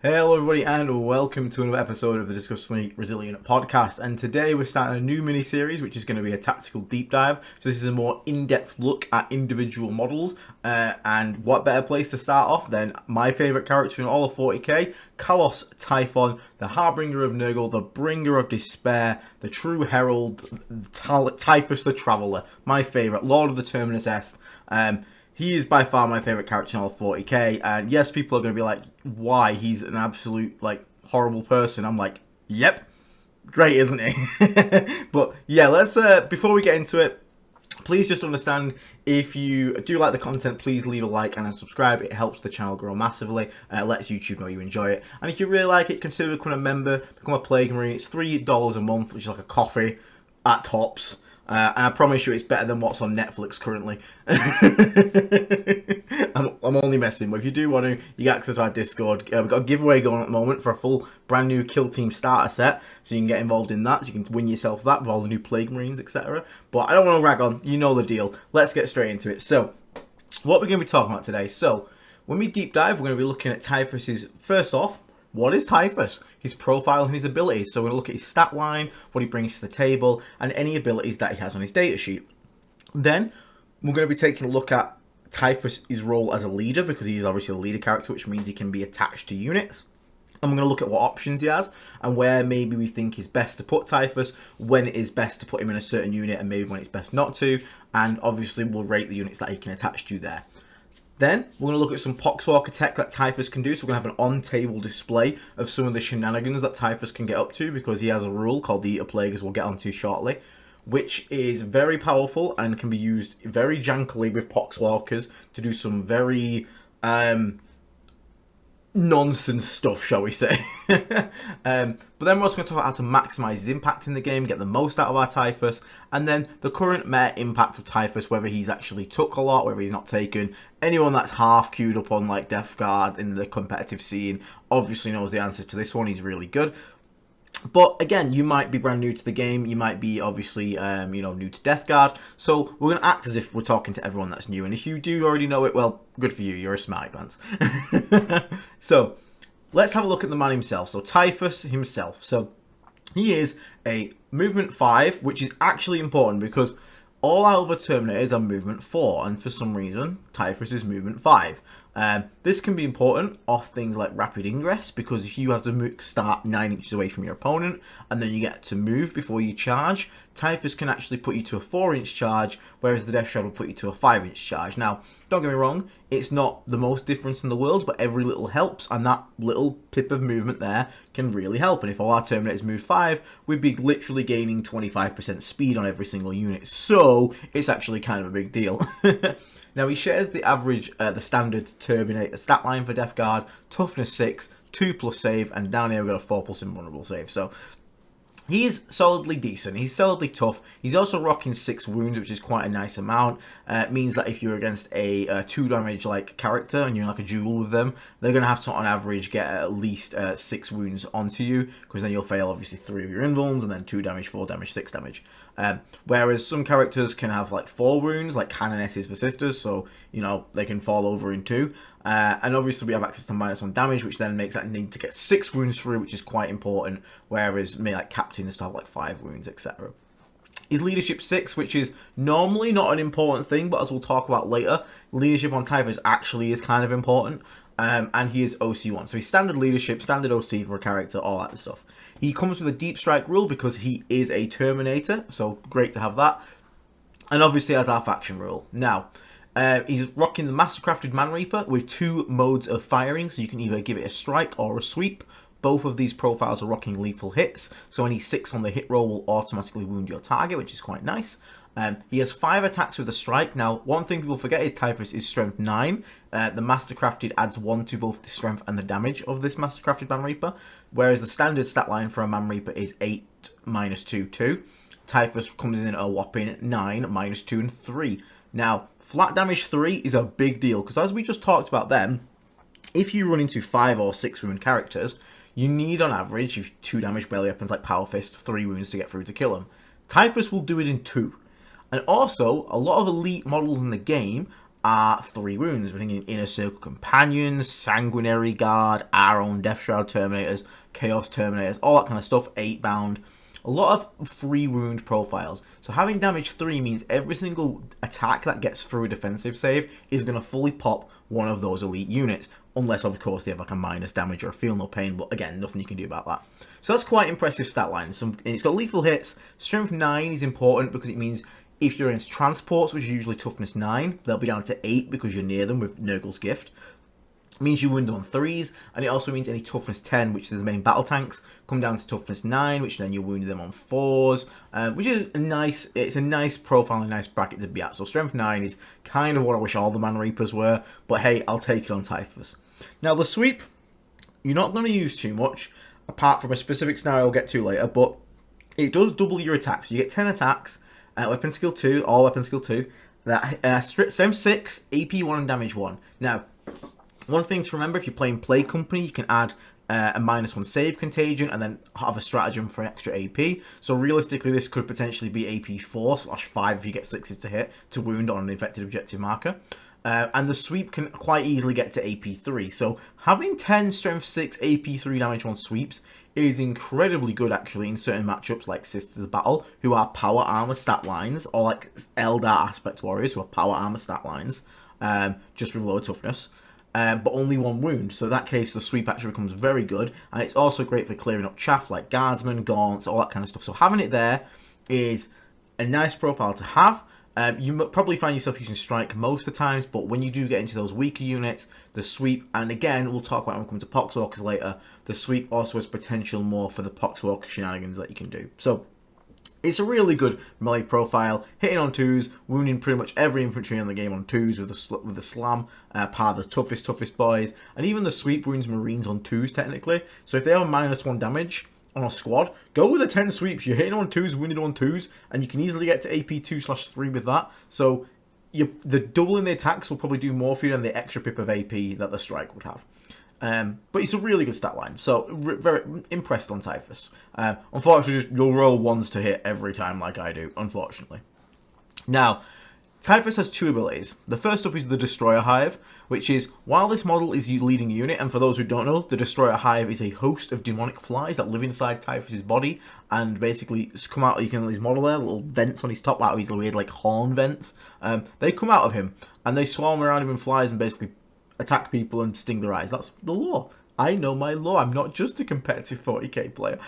Hello everybody and welcome to another episode of the Disgustingly Resilient podcast, and today we're starting a new mini-series which is going to be a tactical deep dive. So this is a more in-depth look at individual models, and what better place to start off than my favourite character in all of 40k, Kalos Typhon, the Harbinger of Nurgle, the Bringer of Despair, the true herald, Typhus the Traveller, my favourite, Lord of the Terminators. He is by far my favourite character in all of 40k, and yes, people are going to be like, why? He's an absolute, horrible person. I'm like, yep, great, isn't he? But yeah, let's, before we get into it, please just understand, if you do like the content, please leave a like and a subscribe. It helps the channel grow massively, and it lets YouTube know you enjoy it. And if you really like it, consider becoming a member, become a Plague Marine. It's $3 a month, which is like a coffee at tops. And I promise you it's better than what's on Netflix currently. I'm only messing, but if you do want to, you get access to our Discord. We've got a giveaway going on at the moment for a full brand new Kill Team starter set, so you can get involved in that, so you can win yourself that with all the new Plague Marines, etc. But I don't want to rag on, you know the deal. Let's get straight into it. So, what we're going to be talking about today. So, when we deep dive, we're going to be looking at Typhus's, first off, what is Typhus? His profile and his abilities. So we're going to look at his stat line, what he brings to the table, and any abilities that he has on his datasheet. Then we're going to be taking a look at Typhus' role as a leader, because he's obviously a leader character, which means he can be attached to units. And we're going to look at what options he has, and where maybe we think is best to put Typhus, when it is best to put him in a certain unit, and maybe when it's best not to. And obviously we'll rate the units that he can attach to there. Then, we're going to look at some Poxwalker tech that Typhus can do. So we're going to have an on-table display of some of the shenanigans that Typhus can get up to, because he has a rule called the Eater Plague, as we'll get onto shortly, which is very powerful and can be used very jankily with Poxwalkers to do some very nonsense stuff, shall we say. But then we're also going to talk about how to maximize his impact in the game, get the most out of our Typhus, and then the current meta impact of Typhus, whether he's actually took a lot, whether he's not taken. Anyone that's half queued up on Death Guard in the competitive scene obviously knows the answer to this one. He's really good. But again, you might be brand new to the game, you might be obviously, new to Death Guard, so we're going to act as if we're talking to everyone that's new, and if you do already know it, well, good for you, you're a smart pants. So, let's have a look at the man himself. So, Typhus himself. So, he is a movement 5, which is actually important, because all our other Terminators are movement 4, and for some reason, Typhus is movement 5. This can be important off things like rapid ingress, because if you have to start 9 inches away from your opponent, and then you get to move before you charge, Typhus can actually put you to a 4-inch charge, whereas the Deathshroud will put you to a 5-inch charge. Now, don't get me wrong, it's not the most difference in the world, but every little helps, and that little pip of movement there can really help. And if all our Terminators move 5, we'd be literally gaining 25% speed on every single unit, so it's actually kind of a big deal. Now, he shares the average, the standard Terminator stat line for Death Guard, toughness 6, 2+ save, and down here we've got a 4+ invulnerable save. So, he is solidly decent. He's solidly tough. He's also rocking 6 wounds, which is quite a nice amount. It means that if you're against a 2 damage character and you're in a duel with them, they're going to have to on average get at least 6 wounds onto you, because then you'll fail obviously 3 of your invulns, and then 2 damage, 4 damage, 6 damage. Whereas some characters can have 4 wounds, like Canonesses for Sisters, so they can fall over in 2. And obviously we have access to -1 damage, which then makes that need to get 6 wounds through, which is quite important, whereas maybe captains to have 5 wounds, etc. His leadership 6, which is normally not an important thing, but as we'll talk about later, leadership on Typhus actually is kind of important. And he is OC1, so he's standard leadership, standard OC for a character, all that stuff. He comes with a deep strike rule because he is a Terminator, so great to have that. And obviously has our faction rule. Now, he's rocking the Mastercrafted Man Reaper with 2 modes of firing, so you can either give it a strike or a sweep. Both of these profiles are rocking lethal hits, so any 6 on the hit roll will automatically wound your target, which is quite nice. He has 5 attacks with a strike. Now, one thing people forget is Typhus is strength 9. The Mastercrafted adds 1 to both the strength and the damage of this Mastercrafted Man Reaper, whereas the standard stat line for a Man Reaper is 8 -2, 2. Typhus comes in at a whopping 9 -2 and 3. Now, flat damage 3 is a big deal, because as we just talked about then, if you run into 5 or 6 wound characters, you need on average 2 damage melee weapons like Power Fist, 3 wounds to get through to kill him. Typhus will do it in 2. And also, a lot of elite models in the game are 3 wounds. We're thinking Inner Circle Companions, Sanguinary Guard, our own Deathshroud Terminators, Chaos Terminators, all that kind of stuff, 8 bound. A lot of free wound profiles. So having damage 3 means every single attack that gets through a defensive save is going to fully pop one of those elite units. Unless, of course, they have like a minus damage or a feel no pain. But again, nothing you can do about that. So that's quite impressive stat line. And it's got lethal hits. Strength 9 is important because it means if you're in transports, which is usually toughness 9, they'll be down to 8 because you're near them with Nurgle's Gift. It means you wound them on 3s, and it also means any toughness 10, which is the main battle tanks, come down to toughness 9, which then you wound them on 4s, which is it's a nice profile, a nice bracket to be at. So strength 9 is kind of what I wish all the Man Reapers were, but hey, I'll take it on Typhus. Now the sweep, you're not going to use too much, apart from a specific scenario I'll get to later, but it does double your attacks. So you get 10 attacks, weapon skill 2, all weapon skill 2, that strength 6, AP 1 and damage 1. Now, one thing to remember, if you're playing Plague Company, you can add a -1 save contagion and then have a stratagem for extra AP. So realistically, this could potentially be AP 4/5 if you get 6s to hit to wound on an infected objective marker. And the sweep can quite easily get to AP 3. So having 10 strength 6 AP 3 damage 1 sweeps is incredibly good actually in certain matchups like Sisters of Battle, who are power armor stat lines, or like Eldar Aspect Warriors, who are power armor stat lines, just with lower toughness. But only 1 wound, so in that case the sweep actually becomes very good, and it's also great for clearing up chaff like guardsmen, gaunts, all that kind of stuff. So having it there is a nice profile to have. You probably find yourself using strike most of the times, but when you do get into those weaker units, the sweep, and again we'll talk about when we come to Poxwalkers later, the sweep also has potential more for the Poxwalker shenanigans that you can do. So it's a really good melee profile, hitting on 2s, wounding pretty much every infantry in the game on 2s with the slam, part of the toughest boys, and even the sweep wounds marines on 2s technically. So if they have a -1 damage on a squad, go with the 10 sweeps. You're hitting on 2s, wounded on 2s, and you can easily get to AP 2/3 with that. So the doubling the attacks will probably do more for you than the extra pip of AP that the strike would have. But it's a really good stat line, so very impressed on Typhus. Unfortunately, you'll roll 1s to hit every time like I do, unfortunately. Now, Typhus has 2 abilities. The first up is the Destroyer Hive, which is, while this model is leading a unit, and for those who don't know, the Destroyer Hive is a host of demonic flies that live inside Typhus's body, and basically come out, you can his model there, little vents on his top, out of his weird like horn vents. They come out of him, and they swarm around him in flies and basically attack people and sting their eyes. That's the law. I know my law. I'm not just a competitive 40k player.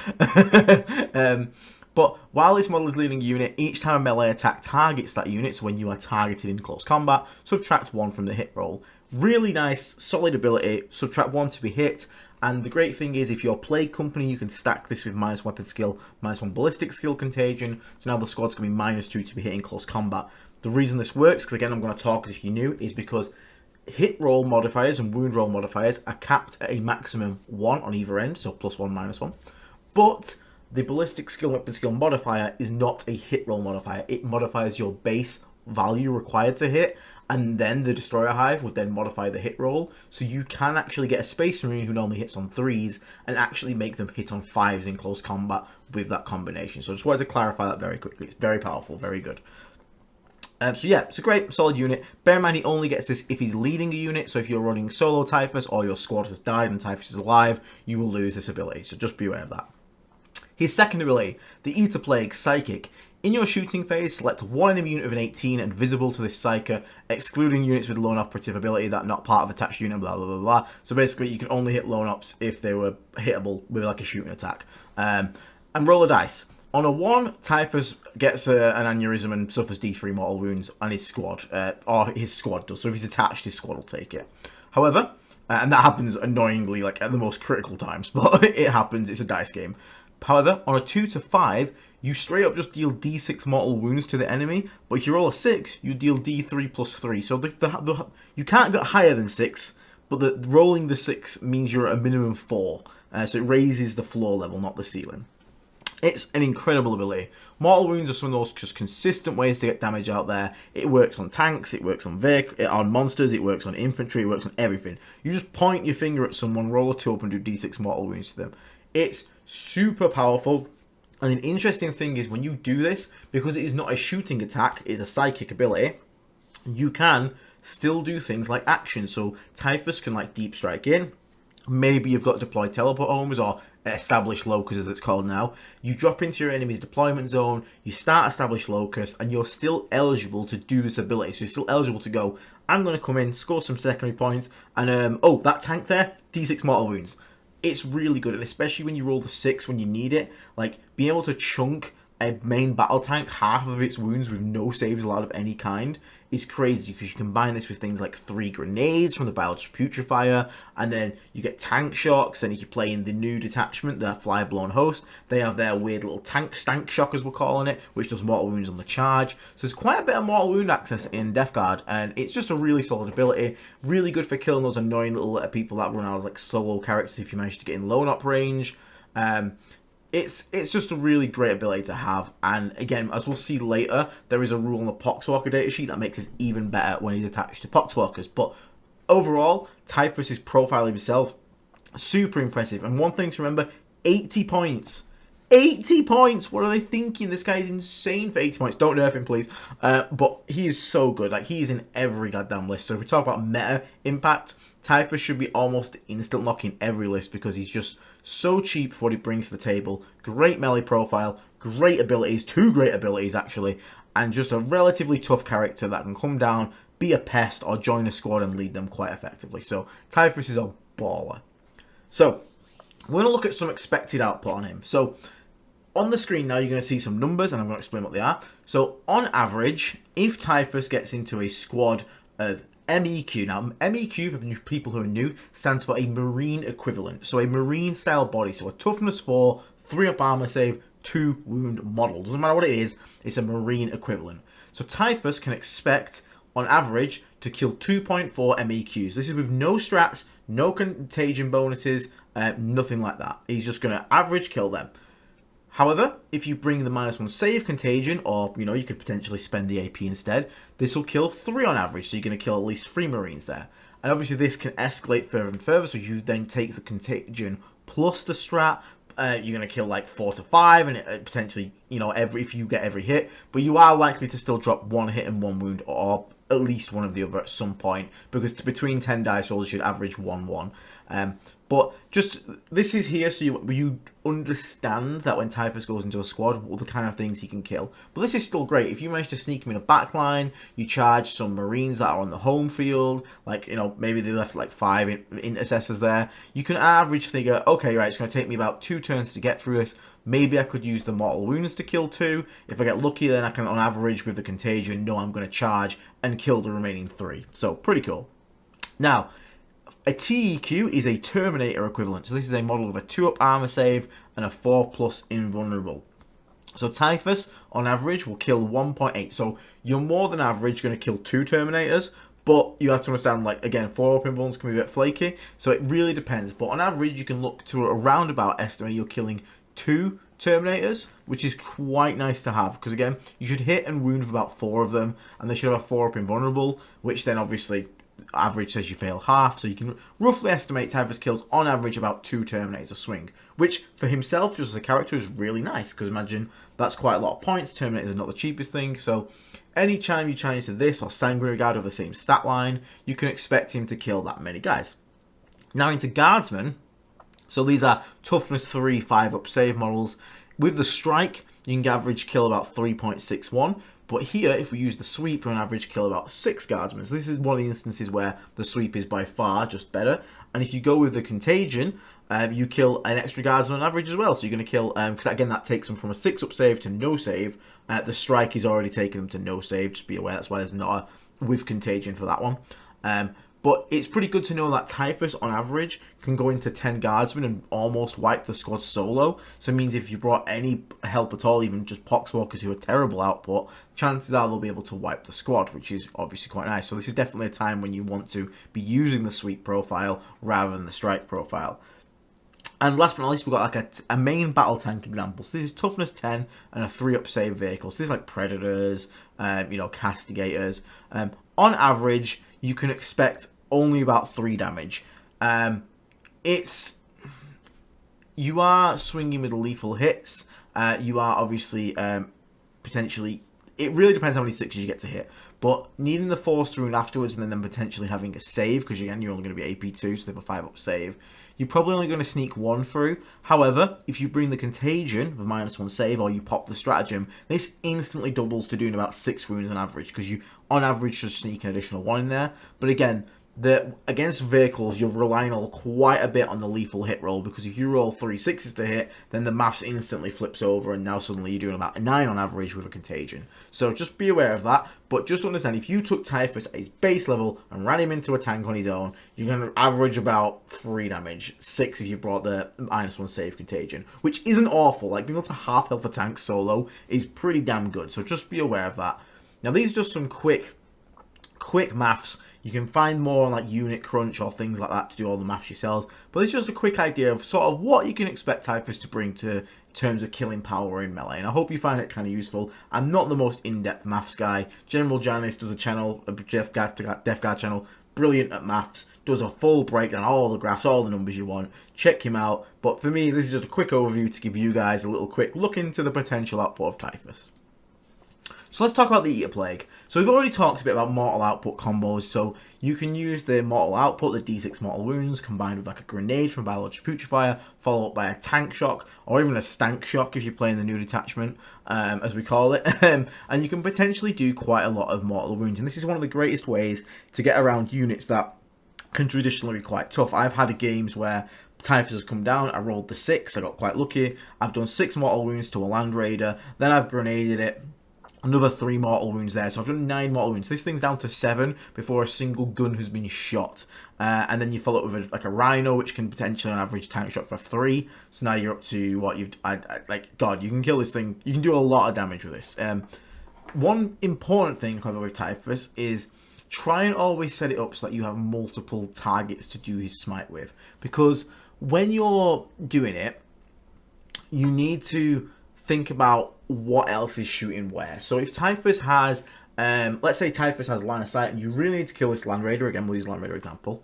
But while this model is leading a unit, each time a melee attack targets that unit, so when you are targeted in close combat, subtract 1 from the hit roll. Really nice, solid ability, subtract 1 to be hit. And the great thing is, if you're Plague Company, you can stack this with -1 weapon skill, -1 ballistic skill contagion. So now the squad's going to be -2 to be hit in close combat. The reason this works, because again I'm going to talk as if you knew, is because hit roll modifiers and wound roll modifiers are capped at a maximum 1 on either end, so +1, -1. But the ballistic skill weapon skill modifier is not a hit roll modifier. It modifies your base value required to hit, and then the Destroyer Hive would then modify the hit roll. So you can actually get a Space Marine who normally hits on 3s and actually make them hit on 5s in close combat with that combination. So I just wanted to clarify that very quickly. It's very powerful, very good. So yeah, it's a great, solid unit. Bear in mind, he only gets this if he's leading a unit. So if you're running solo Typhus or your squad has died and Typhus is alive, you will lose this ability. So just be aware of that. His second ability, the Eater Plague Psychic. In your shooting phase, select one enemy unit of an 18 and visible to this Psyker, excluding units with lone operative ability that are not part of attached unit, blah, blah, blah, blah. So basically, you can only hit lone ops if they were hittable with like a shooting attack. And roll a dice. On a 1, Typhus gets an aneurysm and suffers D3 mortal wounds on his squad, or his squad does. So if he's attached, his squad will take it. However, and that happens annoyingly, like at the most critical times, but it happens, it's a dice game. However, on a 2 to 5, you straight up just deal D6 mortal wounds to the enemy, but if you roll a 6, you deal D3 plus 3. So you can't get higher than 6, but rolling the 6 means you're at a minimum 4. So it raises the floor level, not the ceiling. It's an incredible ability. Mortal wounds are some of those just consistent ways to get damage out there. It works on tanks, it works on on monsters, it works on infantry, it works on everything. You just point your finger at someone, roll a 2 up and do D6 mortal wounds to them. It's super powerful. And an interesting thing is when you do this, because it is not a shooting attack, it's a psychic ability, you can still do things like action. So Typhus can like deep strike in. Maybe you've got deploy teleport homers or establish locus as it's called now. You drop into your enemy's deployment zone, you start establish locus, and you're still eligible to do this ability. So you're still eligible to go, I'm going to come in, score some secondary points, and oh, that tank there, D6 mortal wounds. It's really good, and especially when you roll the 6 when you need it, like being able to chunk a main battle tank half of its wounds with no saves allowed of any kind is crazy, because you combine this with things like 3 grenades from the Biologist Putrefier, and then you get tank shocks, and you can play in the new detachment, the Flyblown Host. They have their weird little stank shock, as we're calling it, which does mortal wounds on the charge. So there's quite a bit of mortal wound access in Death Guard, and it's just a really solid ability. Really good for killing those annoying little people that run out as like solo characters if you manage to get in lone up range. It's just a really great ability to have, and again, as we'll see later, there is a rule on the Poxwalker datasheet that makes it even better when he's attached to Poxwalkers. But overall, Typhus' profile himself, super impressive. And one thing to remember, 80 points. 80 points! What are they thinking? This guy is insane for 80 points. Don't nerf him, please. But he is so good. Like, he is in every goddamn list. So if we talk about meta impact, Typhus should be almost instant lock in every list, because he's just so cheap for what he brings to the table. Great melee profile, great abilities, 2 great abilities actually, and just a relatively tough character that can come down, be a pest, or join a squad and lead them quite effectively. So Typhus is a baller. So we're going to look at some expected output on him. So on the screen now, you're going to see some numbers, and I'm going to explain what they are. So on average, if Typhus gets into a squad of MEQ. Now, MEQ, for people who are new, stands for a Marine equivalent. So a Marine style body. So a toughness 4, 3 up armor save, 2 wound model. Doesn't matter what it is, it's a Marine equivalent. So Typhus can expect, on average, to kill 2.4 MEQs. This is with no strats, no contagion bonuses, nothing like that. He's just going to average kill them. However, if you bring the -1 save contagion, or, you know, you could potentially spend the AP instead, this will kill 3 on average, so you're going to kill at least 3 Marines there. And obviously this can escalate further and further, so you then take the contagion plus the strat, you're going to kill like 4 to 5, and it, potentially, you know, if you get every hit, but you are likely to still drop 1 hit and 1 wound, or at least one of the other at some point, because between 10 dice rolls you should average 1-1. But just, this is here so you understand that when Typhus goes into a squad, what the kind of things he can kill. But this is still great. If you manage to sneak him in a backline, you charge some Marines that are on the home field, like, you know, maybe they left like 5 intercessors there, you can average figure, okay, right, it's going to take me about 2 turns to get through this. Maybe I could use the mortal wounds to kill 2. If I get lucky, then I can, on average, with the contagion, know I'm going to charge and kill the remaining 3. So, pretty cool. Now, a TEQ is a Terminator equivalent. So this is a model with a 2-up armor save and a 4+ invulnerable. So Typhus, on average, will kill 1.8. So you're more than average going to kill 2 Terminators. But you have to understand, like, again, 4-up invulns can be a bit flaky. So it really depends. But on average, you can look to a roundabout estimate you're killing 2 Terminators, which is quite nice to have. Because, again, you should hit and wound with about 4 of them. And they should have a 4-up invulnerable, which then obviously average says you fail half, so you can roughly estimate Typhus kills on average about 2 Terminators a swing, which for himself just as a character is really nice, because imagine that's quite a lot of points. Terminators are not the cheapest thing, so anytime you change to this or Sanguinary Guard of the same stat line, you can expect him to kill that many guys. Now into Guardsmen, so these are toughness 3, 5-up save models. With the strike, you can average kill about 3.61. But here, if we use the sweep, we on average kill about 6 guardsmen. So this is one of the instances where the sweep is by far just better. And if you go with the contagion, you kill an extra guardsman on average as well. So you're going to kill, because again, that takes them from a 6-up save to no save. The strike is already taking them to no save. Just be aware, that's why there's not a with contagion for that one. But it's pretty good to know that Typhus, on average, can go into 10 guardsmen and almost wipe the squad solo. So it means if you brought any help at all, even just Poxwalkers who are terrible output, chances are they'll be able to wipe the squad, which is obviously quite nice. So this is definitely a time when you want to be using the sweep profile rather than the strike profile. And last but not least, we've got like a main battle tank example. So this is toughness 10 and a 3-up save vehicle. So this is like Predators, you know, Castigators. On average, you can expect only about 3 damage. You are swinging with lethal hits. You are obviously potentially it really depends how many 6s you get to hit. But needing the force rune afterwards and then potentially having a save, because again, you're only going to be AP2, so they have a 5-up save, you're probably only going to sneak 1 through. However, if you bring the contagion with a -1 save, or you pop the stratagem, this instantly doubles to doing about 6 wounds on average, because you, on average, should sneak an additional 1 in there. But again, against vehicles, you're relying on quite a bit on the lethal hit roll, because if you roll 3 6s to hit, then the maths instantly flips over, and now suddenly you're doing about a 9 on average with a contagion. So just be aware of that, but just understand, if you took Typhus at his base level and ran him into a tank on his own, you're going to average about 3 damage, 6 if you brought the -1 save contagion, which isn't awful. Like, being able to half health a tank solo is pretty damn good, so just be aware of that. Now, these are just some quick maths. You can find more on like Unit Crunch or things like that to do all the maths yourselves. But this is just a quick idea of sort of what you can expect Typhus to bring to in terms of killing power in melee. And I hope you find it kind of useful. I'm not the most in-depth maths guy. General Janice does a channel, a Deathguard channel, brilliant at maths, does a full breakdown, all the graphs, all the numbers you want. Check him out. But for me, this is just a quick overview to give you guys a little quick look into the potential output of Typhus. So let's talk about the Eater Plague. So we've already talked a bit about mortal output combos. So you can use the mortal output, the D6 mortal wounds, combined with like a grenade from Biological Putrefier, followed up by a tank shock, or even a stank shock if you're playing the new detachment, as we call it. And you can potentially do quite a lot of mortal wounds. And this is one of the greatest ways to get around units that can traditionally be quite tough. I've had games where Typhus has come down, I rolled the 6, I got quite lucky. I've done 6 mortal wounds to a Land Raider, then I've grenaded it. Another 3 mortal wounds there, so I've done 9 mortal wounds. This thing's down to 7 before a single gun has been shot. And then you follow up with like a Rhino, which can potentially on average tank shot for 3. So now you're up to what you've... like, God, you can kill this thing. You can do a lot of damage with this. One important thing, however, with Typhus is try and always set it up so that you have multiple targets to do his smite with. Because when you're doing it, you need to think about what else is shooting where. So if Typhus has, let's say Typhus has line of sight and you really need to kill this Land Raider, again we'll use Land Raider example,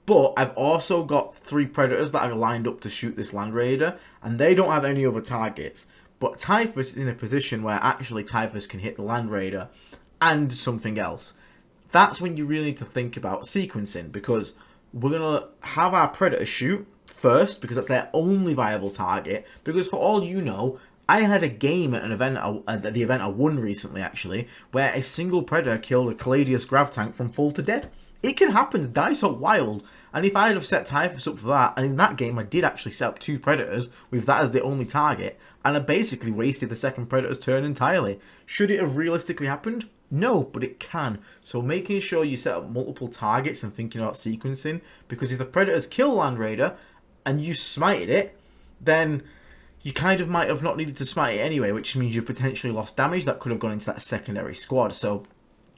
but I've also got 3 Predators that are lined up to shoot this Land Raider and they don't have any other targets, but Typhus is in a position where actually Typhus can hit the Land Raider and something else. That's when you really need to think about sequencing, because we're going to have our Predator shoot first because that's their only viable target, because for all you know, I had a game at an event, at the event I won recently actually, where a single Predator killed a Caladius Grav tank from full to dead. It can happen, the dice are wild, and if I had have set Typhus up for that, and in that game I did actually set up 2 Predators with that as the only target, and I basically wasted the second Predator's turn entirely. Should it have realistically happened? No, but it can. So making sure you set up multiple targets and thinking about sequencing, because if the Predators kill Land Raider and you smited it, then you kind of might have not needed to smite it anyway, which means you've potentially lost damage that could have gone into that secondary squad. So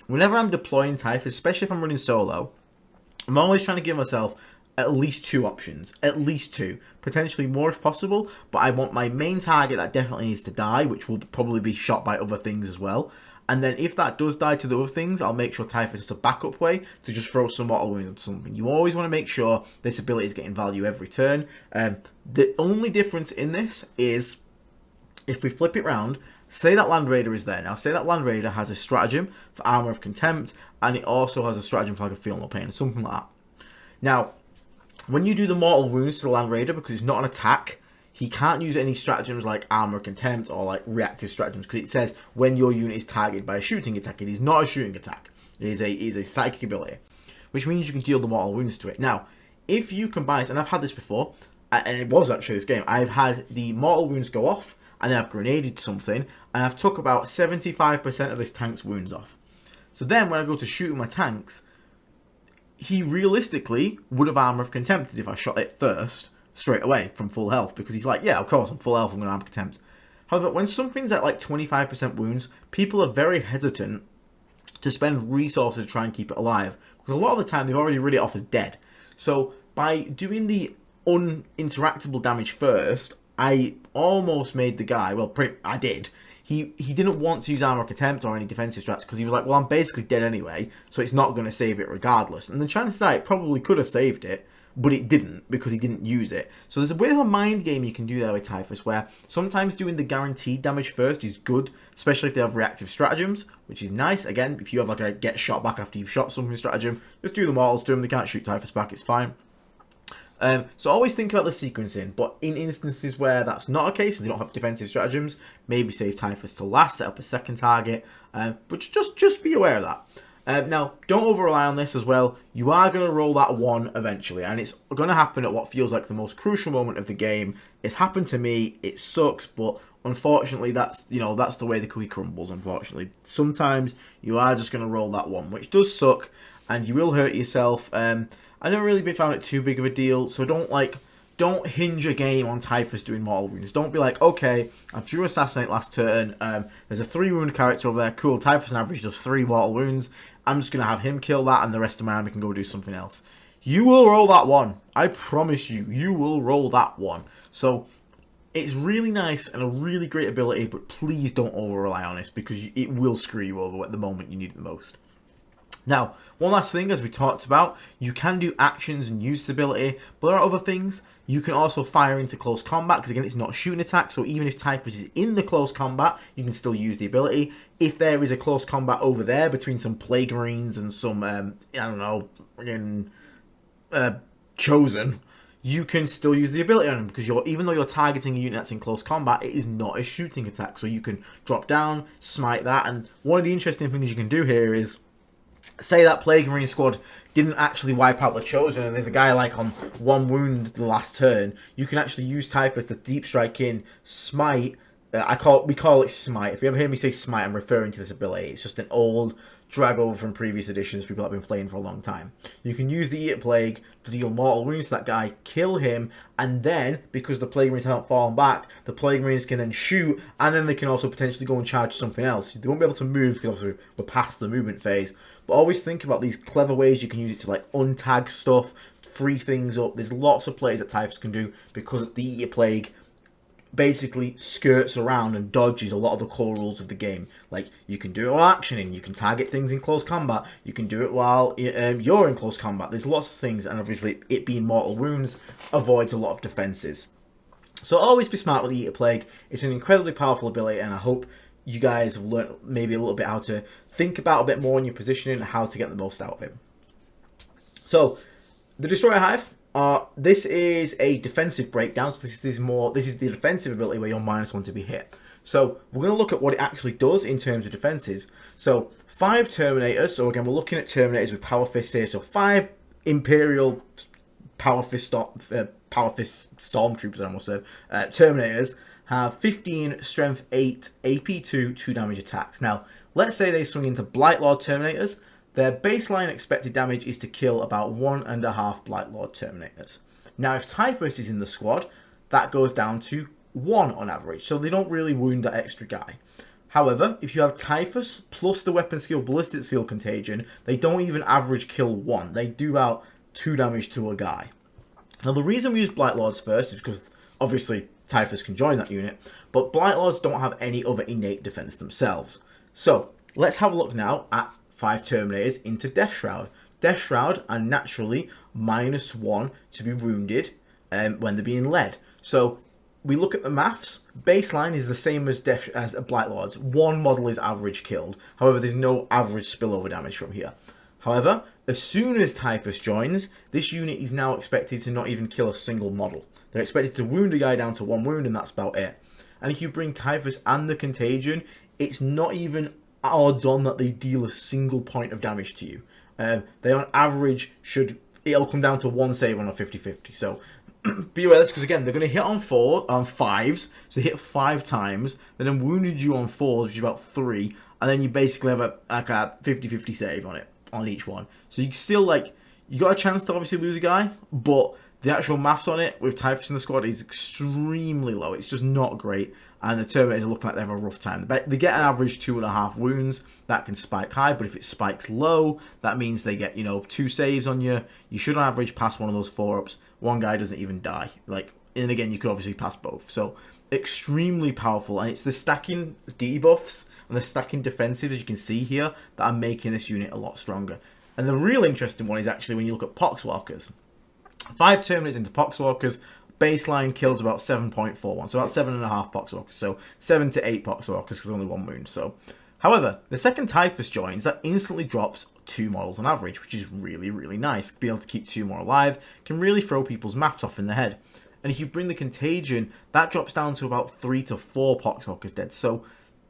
whenever I'm deploying Typhus, especially if I'm running solo, I'm always trying to give myself at least 2 options. At least 2. Potentially more if possible, but I want my main target that definitely needs to die, which will probably be shot by other things as well. And then if that does die to the other things, I'll make sure Typhus is a backup way to just throw some mortal wounds into something. You always want to make sure this ability is getting value every turn. The only difference in this is if we flip it round, say that Land Raider is there. Now, say that Land Raider has a stratagem for Armour of Contempt, and it also has a stratagem for like a Feel No Pain, something like that. Now, when you do the mortal wounds to the Land Raider, because it's not an attack, he can't use any stratagems like Armour of Contempt or like reactive stratagems, because it says when your unit is targeted by a shooting attack. It is not a shooting attack. It is a psychic ability, which means you can deal the mortal wounds to it. Now, if you combine, and I've had this before, and it was actually this game, I've had the mortal wounds go off, and then I've grenaded something, and I've took about 75% of this tank's wounds off. So then when I go to shoot my tanks, he realistically would have Armour of Contempt if I shot it first, straight away from full health, because he's like, yeah, of course, I'm full health, I'm going to Armour Contempt. However, when something's at like 25% wounds, people are very hesitant to spend resources to try and keep it alive, because a lot of the time they've already rid it off as dead. So by doing the uninteractable damage first, I almost made the guy, well, I did. he didn't want to use armor attempt or any defensive strats because he was like, well, I'm basically dead anyway, so it's not going to save it regardless. And the chances are it probably could have saved it, but it didn't because he didn't use it. So there's a bit of a mind game you can do there with Typhus, where sometimes doing the guaranteed damage first is good, especially if they have reactive stratagems, which is nice. Again, if you have like a get shot back after you've shot something stratagem, just do the mortals to them. They can't shoot Typhus back, it's fine. So always think about the sequencing, but in instances where that's not a case and they don't have defensive stratagems, maybe save Typhus to last, set up a second target, but just be aware of that. Now, don't over-rely on this as well. You are going to roll that 1 eventually, and it's going to happen at what feels like the most crucial moment of the game. It's happened to me, it sucks, but unfortunately, that's the way the cookie crumbles, unfortunately. Sometimes you are just going to roll that 1, which does suck, and you will hurt yourself. I don't really found it too big of a deal, so don't hinge a game on Typhus doing mortal wounds. Don't be like, okay, I drew Assassinate last turn, there's a 3 wound character over there, cool, Typhus on average does 3 mortal wounds, I'm just going to have him kill that and the rest of my army can go do something else. You will roll that 1. I promise you, you will roll that 1. So, it's really nice and a really great ability, but please don't over-rely on this because it will screw you over at the moment you need it the most. Now, one last thing, as we talked about, you can do actions and use this ability, but there are other things. You can also fire into close combat, because again, it's not a shooting attack, so even if Typhus is in the close combat, you can still use the ability. If there is a close combat over there between some Plague Marines and some, I don't know, Chosen, you can still use the ability on them, because even though you're targeting a unit that's in close combat, it is not a shooting attack, so you can drop down, smite that, and one of the interesting things you can do here is, say that Plague Marine squad didn't actually wipe out the Chosen, and there's a guy like on 1 wound the last turn, you can actually use Typhus to deep strike in, smite. We call it smite. If you ever hear me say smite, I'm referring to this ability. It's just an old drag over from previous editions people have been playing for a long time. You can use the Eat Plague to deal mortal wounds to that guy, kill him, and then, because the Plague Marines haven't fallen back, the Plague Marines can then shoot, and then they can also potentially go and charge something else. They won't be able to move, because obviously we're past the movement phase, but always think about these clever ways you can use it to like untag stuff, free things up. There's lots of plays that Typhus can do, because the Eat Plague basically skirts around and dodges a lot of the core rules of the game. Like, you can do it while actioning, you can target things in close combat, you can do it while you're in close combat. There's lots of things, and obviously it being mortal wounds avoids a lot of defenses. So always be smart with the Eat a Plague. It's an incredibly powerful ability, and I hope you guys have learned maybe a little bit how to think about a bit more in your positioning and how to get the most out of him. So, the Destroyer Hive. This is a defensive breakdown, so this is the defensive ability where you're -1 to be hit. So we're going to look at what it actually does in terms of defenses. So 5 Terminators, so again we're looking at Terminators with Power Fists here, so 5 Imperial Power Fist Stormtroopers, I almost said, Terminators, have 15 Strength 8, AP 2, 2 damage attacks. Now, let's say they swing into Blightlord Terminators. Their baseline expected damage is to kill about 1.5 Blightlord Terminators. Now, if Typhus is in the squad, that goes down to 1 on average, so they don't really wound that extra guy. However, if you have Typhus plus the weapon skill Ballistic Skill Contagion, they don't even average kill 1. They do about 2 damage to a guy. Now, the reason we use Blightlords first is because, obviously, Typhus can join that unit, but Blightlords don't have any other innate defense themselves. So, let's have a look now at 5 Terminators into Deathshroud. Deathshroud are naturally -1 to be wounded when they're being led. So we look at the maths. Baseline is the same as Blightlords. 1 model is average killed. However, there's no average spillover damage from here. However, as soon as Typhus joins, this unit is now expected to not even kill a single model. They're expected to wound a guy down to 1 wound, and that's about it. And if you bring Typhus and the Contagion, it's not even odds on that they deal a single point of damage to you. They on average it'll come down to 1 save on a 50-50. So be aware of this, because again, they're going to hit on 5s, so they hit 5 times, they then wounded you on 4s, which is about 3, and then you basically have a 50-50 save on each one. So you still, you got a chance to obviously lose a guy, but the actual maths on it with Typhus in the squad is extremely low. It's just not great. And the Terminators are looking like they have a rough time. They get an average 2.5 wounds. That can spike high, but if it spikes low, that means they get, 2 saves on you. You should on average pass one of those 4-ups. 1 guy doesn't even die. And again, you could obviously pass both. So extremely powerful, and it's the stacking debuffs and the stacking defensives, as you can see here, that are making this unit a lot stronger. And the real interesting one is actually when you look at Poxwalkers. 5 Terminators into Poxwalkers, baseline kills about 7.41, so about 7.5 Poxwalkers, so 7 to 8 Poxwalkers because only 1 wound. So, however, the second Typhus joins, that instantly drops 2 models on average, which is really, really nice. Be able to keep 2 more alive can really throw people's maths off in the head. And if you bring the Contagion, that drops down to about 3 to 4 Poxwalkers dead. So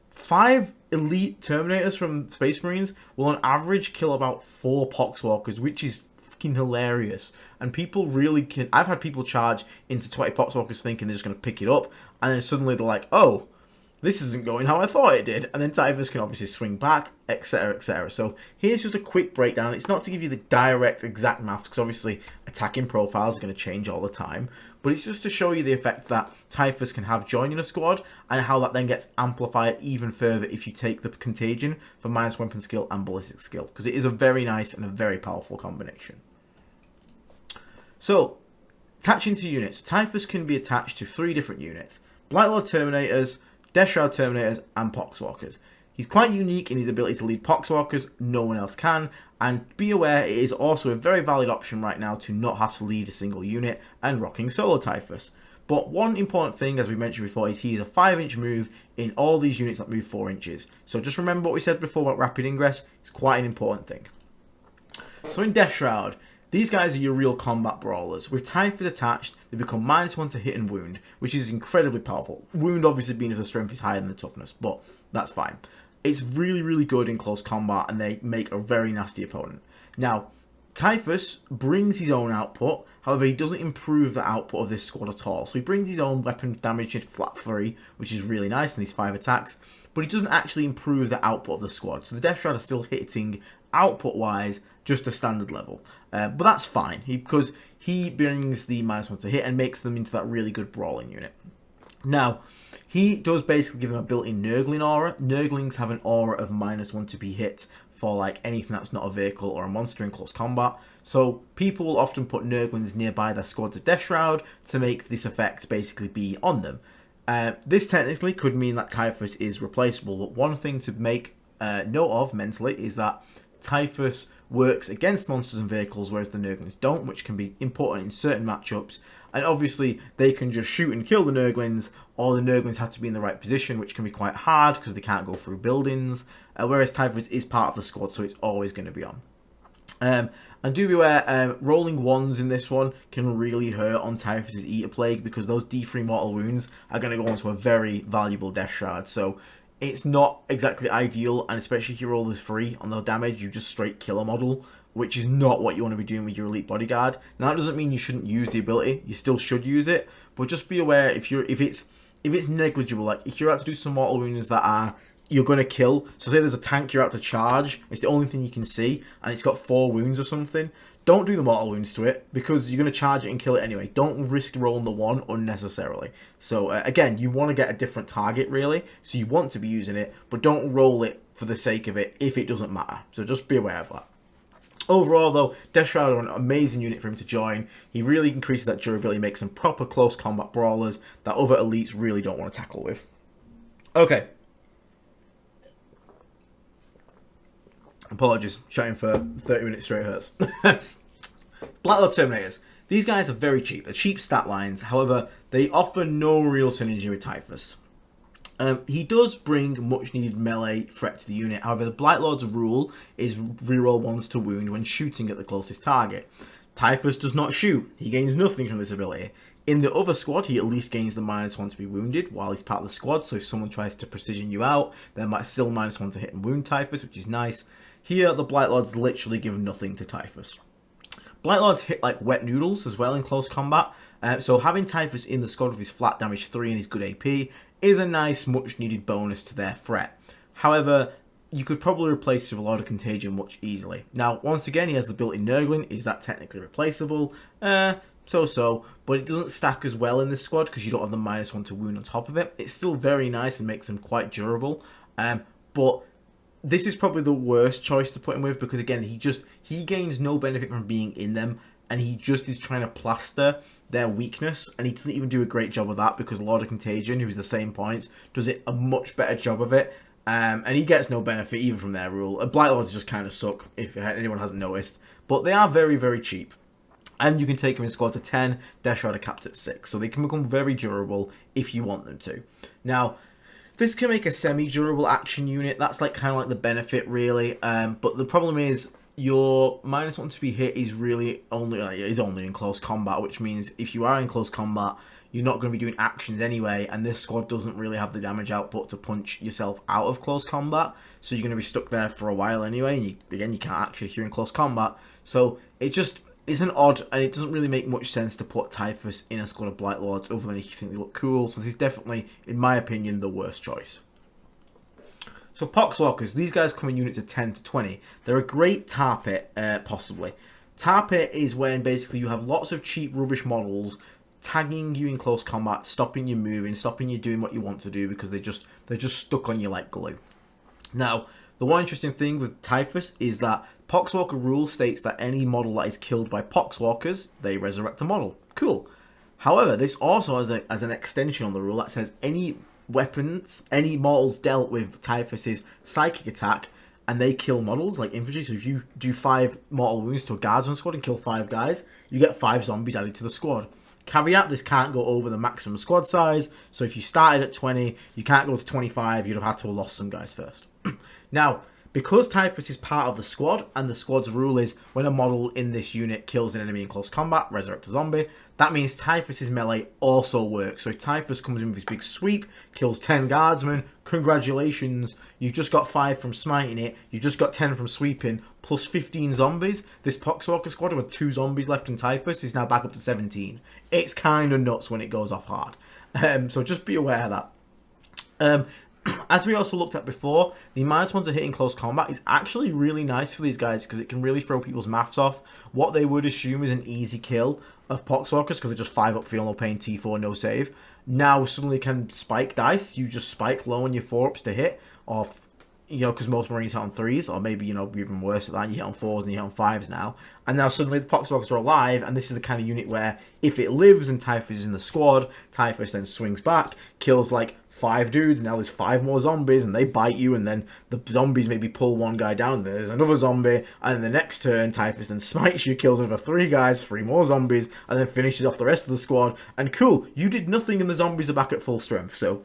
5 elite Terminators from Space Marines will on average kill about 4 Poxwalkers, which is fucking hilarious. And people really can... I've had people charge into 20 Poxwalkers thinking they're just going to pick it up, and then suddenly they're like, oh, this isn't going how I thought it did. And then Typhus can obviously swing back, etc, etc. So here's just a quick breakdown. It's not to give you the direct exact maths, because obviously attacking profiles are going to change all the time. But it's just to show you the effect that Typhus can have joining a squad, and how that then gets amplified even further if you take the Contagion for minus weapon skill and ballistic skill. Because it is a very nice and a very powerful combination. So, attaching to units. Typhus can be attached to 3 different units. Blightlord Terminators, Deathshroud Terminators, and Poxwalkers. He's quite unique in his ability to lead Poxwalkers, no one else can, and be aware it is also a very valid option right now to not have to lead a single unit and rocking solo Typhus. But one important thing, as we mentioned before, is he is a 5-inch move in all these units that move 4 inches. So just remember what we said before about rapid ingress, it's quite an important thing. So in Deathshroud, these guys are your real combat brawlers. With Typhus attached, they become -1 to hit and wound, which is incredibly powerful. Wound obviously being if the strength is higher than the toughness, but that's fine. It's really, really good in close combat, and they make a very nasty opponent. Now, Typhus brings his own output, however, he doesn't improve the output of this squad at all. So he brings his own weapon damage at flat 3, which is really nice in these 5 attacks, but he doesn't actually improve the output of the squad. So the Deathshroud are still hitting, output-wise, just a standard level. But that's fine, because he brings the -1 to hit and makes them into that really good brawling unit. Now, he does basically give them a built-in Nurgling aura. Nurglings have an aura of -1 to be hit for like anything that's not a vehicle or a monster in close combat. So people will often put Nurglings nearby their squads of Deathshroud to make this effect basically be on them. This technically could mean that Typhus is replaceable, but one thing to make note of mentally is that Typhus works against monsters and vehicles, whereas the Nurglings don't, which can be important in certain matchups. And obviously, they can just shoot and kill the Nurglings, or the Nurglings have to be in the right position, which can be quite hard because they can't go through buildings. Whereas Typhus is part of the squad, so it's always going to be on. And do be aware, rolling 1s in this one can really hurt on Typhus's Eater Plague, because those D3 mortal wounds are going to go onto a very valuable Deathshroud. So it's not exactly ideal, and especially if you roll the 3 on the damage, you just straight kill a model, which is not what you want to be doing with your elite bodyguard. Now that doesn't mean you shouldn't use the ability, you still should use it, but just be aware if it's negligible, like if you're out to do some mortal wounds that you're going to kill, so say there's a tank you're out to charge, it's the only thing you can see, and it's got 4 wounds or something, don't do the mortal wounds to it, because you're going to charge it and kill it anyway. Don't risk rolling the 1 unnecessarily. So again, you want to get a different target really, so you want to be using it, but don't roll it for the sake of it if it doesn't matter. So just be aware of that. Overall though, Deathshroud are an amazing unit for him to join. He really increases that durability, makes them proper close combat brawlers that other elites really don't want to tackle with. Okay. Apologies, shouting for 30 minutes straight hurts. Blightlord Terminators. These guys are very cheap. They're cheap stat lines, however, they offer no real synergy with Typhus. He does bring much needed melee threat to the unit, however the Blightlord's rule is reroll 1s to wound when shooting at the closest target. Typhus does not shoot, he gains nothing from this ability. In the other squad, he at least gains the -1 to be wounded while he's part of the squad, so if someone tries to precision you out, there might still -1 to hit and wound Typhus, which is nice. Here, the Blightlords literally give nothing to Typhus. Blightlords hit like wet noodles as well in close combat, so having Typhus in the squad with his flat damage 3 and his good AP is a nice, much needed bonus to their threat. However, you could probably replace it with a lot of Contagion much easily. Now, once again, he has the built-in Nurgling. Is that technically replaceable? So-so, but it doesn't stack as well in this squad because you don't have the -1 to wound on top of it. It's still very nice and makes him quite durable, but this is probably the worst choice to put him with because, again, he gains no benefit from being in them, and he just is trying to plaster their weakness, and he doesn't even do a great job of that because Lord of Contagion, who's the same points, does it a much better job of it. And he gets no benefit even from their rule. Blightlords just kind of suck, if anyone hasn't noticed. But they are very, very cheap. And you can take them in squad to 10, Deathshroud are capped at 6. So they can become very durable if you want them to. Now, this can make a semi-durable action unit. That's like kind of like the benefit, really. But the problem is, your -1 to be hit is really only in close combat, which means if you are in close combat, you're not going to be doing actions anyway, and this squad doesn't really have the damage output to punch yourself out of close combat, so you're going to be stuck there for a while anyway, and you can't action if you're in close combat. So it's an odd, and it doesn't really make much sense to put Typhus in a squad of Blightlords other than if you think they look cool, so this is definitely, in my opinion, the worst choice. So Poxwalkers, these guys come in units of 10 to 20. They're a great tar pit, possibly. Tar pit is when basically you have lots of cheap rubbish models tagging you in close combat, stopping you moving, stopping you doing what you want to do because they're just stuck on you like glue. Now, the one interesting thing with Typhus is that Poxwalker rule states that any model that is killed by Poxwalkers, they resurrect a model. Cool. However, this also has an extension on the rule that says any weapons, any models dealt with Typhus's psychic attack, and they kill models like infantry. So if you do 5 mortal wounds to a guardsman squad and kill 5 guys, you get 5 zombies added to the squad. Caveat, this can't go over the maximum squad size, so if you started at 20, you can't go to 25, you'd have had to have lost some guys first. Now, because Typhus is part of the squad, and the squad's rule is when a model in this unit kills an enemy in close combat, resurrect a zombie, that means Typhus's melee also works. So if Typhus comes in with his big sweep, kills 10 guardsmen, congratulations, you've just got 5 from smiting it, you've just got 10 from sweeping, plus 15 zombies. This Poxwalker squad with 2 zombies left in Typhus is now back up to 17. It's kind of nuts when it goes off hard. So just be aware of that. As we also looked at before, the -1 to hit in close combat is actually really nice for these guys because it can really throw people's maths off. What they would assume is an easy kill of Poxwalkers because they're just 5 up feel, no pain, T4, no save. Now suddenly can spike dice. You just spike low on your 4-ups to hit, or because most Marines hit on 3s, or maybe, even worse at that, you hit on 4s and you hit on 5s now. And now suddenly the Poxwalkers are alive, and this is the kind of unit where if it lives and Typhus is in the squad, Typhus then swings back, kills like 5 dudes, and now there's 5 more zombies, and they bite you, and then the zombies maybe pull one guy down, there's another zombie, and then the next turn, Typhus then smites you, kills another 3 guys, 3 more zombies, and then finishes off the rest of the squad, and cool, you did nothing and the zombies are back at full strength. So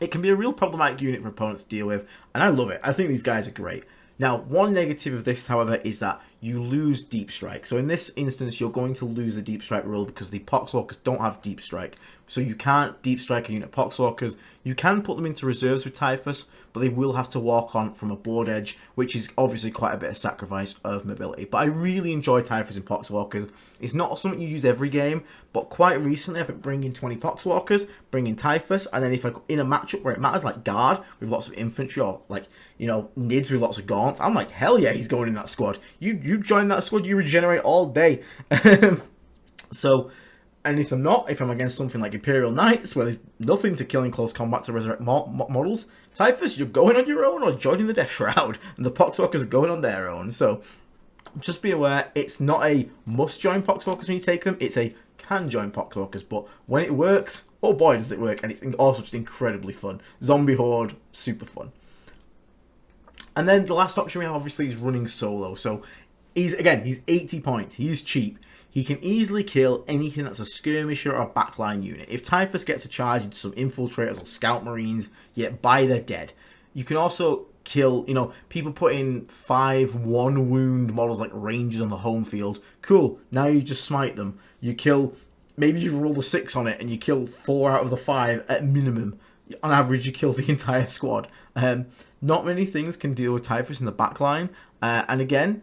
it can be a real problematic unit for opponents to deal with, and I love it. I think these guys are great. Now, one negative of this, however, is that you lose Deep Strike. So in this instance, you're going to lose the Deep Strike rule because the Poxwalkers don't have Deep Strike. So you can't Deep Strike a unit of Poxwalkers. You can put them into reserves with Typhus, but they will have to walk on from a board edge, which is obviously quite a bit of sacrifice of mobility. But I really enjoy Typhus and Poxwalkers. It's not something you use every game, but quite recently I've been bringing 20 Poxwalkers, bringing Typhus, and then if I in a matchup where it matters, like guard with lots of infantry, or like, nids with lots of gaunts, I'm like, hell yeah, he's going in that squad. You join that squad, you regenerate all day. So, and if I'm against something like Imperial Knights, where there's nothing to kill in close combat to resurrect models, Typhus, you're going on your own or joining the Deathshroud, and the Poxwalkers are going on their own. So, just be aware, it's not a must-join Poxwalkers when you take them, it's a can-join Poxwalkers, but when it works, oh boy does it work, and it's also just incredibly fun. Zombie Horde, super fun. And then the last option we have, obviously, is running solo. So, he's 80 points, he's cheap. He can easily kill anything that's a skirmisher or a backline unit. If Typhus gets a charge into some infiltrators or scout marines, bye, they're dead. You can also kill, people put in 5 1-wound models like rangers on the home field. Cool, now you just smite them. You kill, maybe you roll a 6 on it and you kill 4 out of the 5 at minimum. On average, you kill the entire squad. Not many things can deal with Typhus in the backline. And again,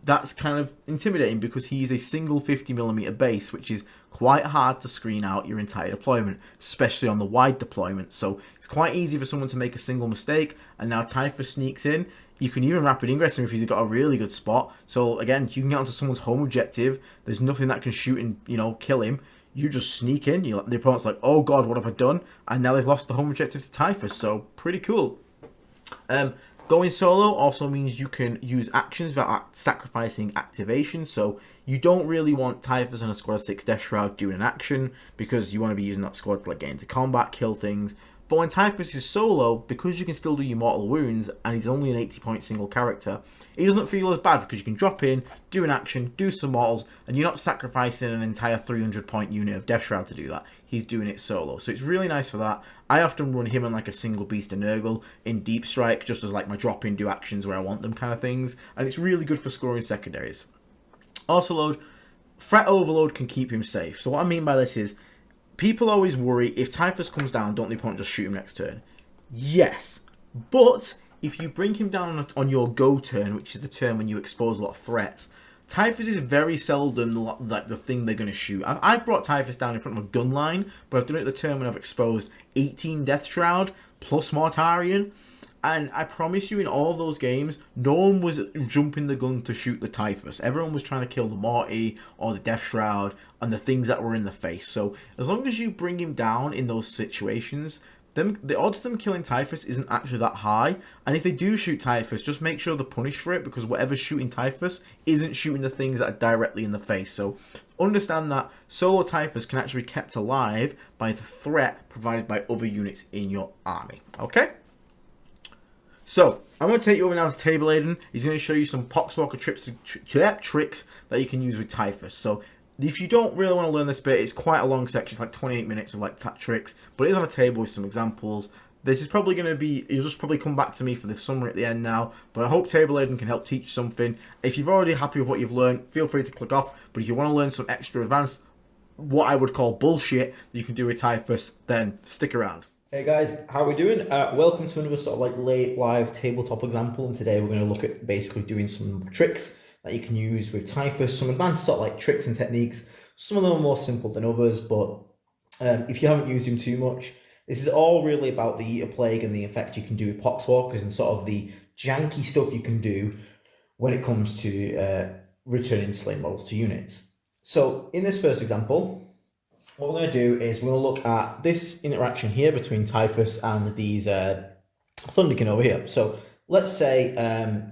that's kind of intimidating because he's a single 50mm base, which is quite hard to screen out your entire deployment, especially on the wide deployment. So it's quite easy for someone to make a single mistake, and now Typhus sneaks in. You can even rapid ingress him if he's got a really good spot. So again, you can get onto someone's home objective. There's nothing that can shoot and kill him. You just sneak in. The opponent's like, oh god, what have I done? And now they've lost the home objective to Typhus. So pretty cool. Going solo also means you can use actions without sacrificing activation, so you don't really want Typhus and a squad of 6 Deathshroud doing an action, because you want to be using that squad to like get into combat, kill things. But when Typhus is solo, because you can still do your mortal wounds, and he's only an 80-point single character, he doesn't feel as bad, because you can drop in, do an action, do some mortals, and you're not sacrificing an entire 300-point unit of Deathshroud to do that. He's doing it solo. So it's really nice for that. I often run him on like a single beast of Nurgle in Deep Strike, just as like my drop-in do actions where I want them kind of things, and it's really good for scoring secondaries. Also load, threat overload can keep him safe. So what I mean by this is, people always worry, if Typhus comes down, don't the opponent just shoot him next turn? Yes, but if you bring him down on your go turn, which is the turn when you expose a lot of threats, Typhus is very seldom like the thing they're going to shoot. I've brought Typhus down in front of a gun line, but I've done it at the turn when I've exposed 18 Deathshroud plus Mortarion. And I promise you, in all of those games, no one was jumping the gun to shoot the Typhus. Everyone was trying to kill the Morty or the Deathshroud and the things that were in the face. So as long as you bring him down in those situations, the odds of them killing Typhus isn't actually that high. And if they do shoot Typhus, just make sure they're punished for it, because whatever's shooting Typhus isn't shooting the things that are directly in the face. So understand that solo Typhus can actually be kept alive by the threat provided by other units in your army. Okay? So, I'm going to take you over now to table Aiden. He's going to show you some Poxwalker tricks that you can use with Typhus. So, if you don't really want to learn this bit, it's quite a long section. It's like 28 minutes of like tricks, but it is on a table with some examples. This is probably going to be, you'll just probably come back to me for the summary at the end now, but I hope table Aiden can help teach you something. If you're already happy with what you've learned, feel free to click off, but if you want to learn some extra advanced, what I would call bullshit that you can do with Typhus, then stick around. Hey guys, how are we doing? Welcome to another sort of like late live tabletop example, and today we're going to look at basically doing some tricks that you can use with Typhus, some advanced sort of like tricks and techniques. Some of them are more simple than others, but if you haven't used him too much, this is all really about the Eater Plague and the effect you can do with Poxwalkers and sort of the janky stuff you can do when it comes to returning slain models to units. So in this first example, what we're going to do is we're going to look at this interaction here between Typhus and these Thunderkin over here. So let's say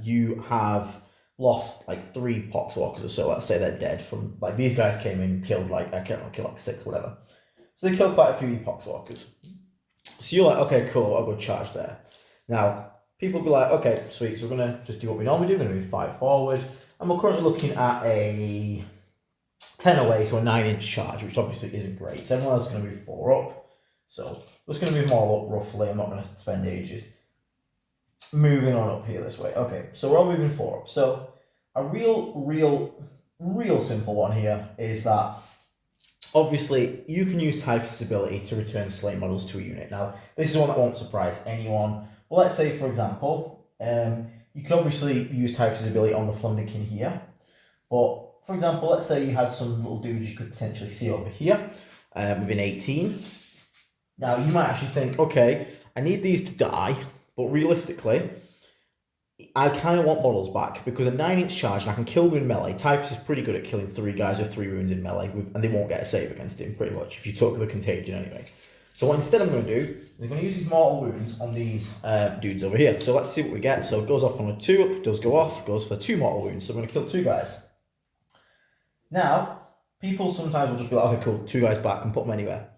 you have lost like 3 Poxwalkers or so. Let's say they're dead from, like, these guys came in and killed like, I can't know, kill like 6, whatever. So they killed quite a few Poxwalkers. So you're like, okay, cool, I'll go charge there. Now, people will be like, okay, sweet, so we're going to just do what we normally do. We're going to move 5 forward. And we're currently looking at a 10 away, so a 9-inch charge, which obviously isn't great. So everyone else is going to move 4 up. So we're just going to move more up roughly. I'm not going to spend ages. Moving on up here this way. Okay, so we're all moving 4 up. So a real simple one here is that obviously you can use Typhus' ability to return slain models to a unit. Now, this is one that won't surprise anyone. Well, let's say, for example, you can obviously use Typhus' ability on the Thunderkin here. But, for example, let's say you had some little dudes you could potentially see over here within 18. Now, you might actually think, okay, I need these to die, but realistically, I kind of want models back, because a 9-inch charge, and I can kill them in melee. Typhus is pretty good at killing 3 guys with 3 wounds in melee, and they won't get a save against him, pretty much, if you took the contagion anyway. So what instead I'm going to do, I'm going to use these mortal wounds on these dudes over here. So let's see what we get. So it goes off on a 2 up, it does go off, goes for 2 mortal wounds. So I'm going to kill 2 guys. Now, people sometimes will just be like, okay, cool, 2 guys back, and put them anywhere.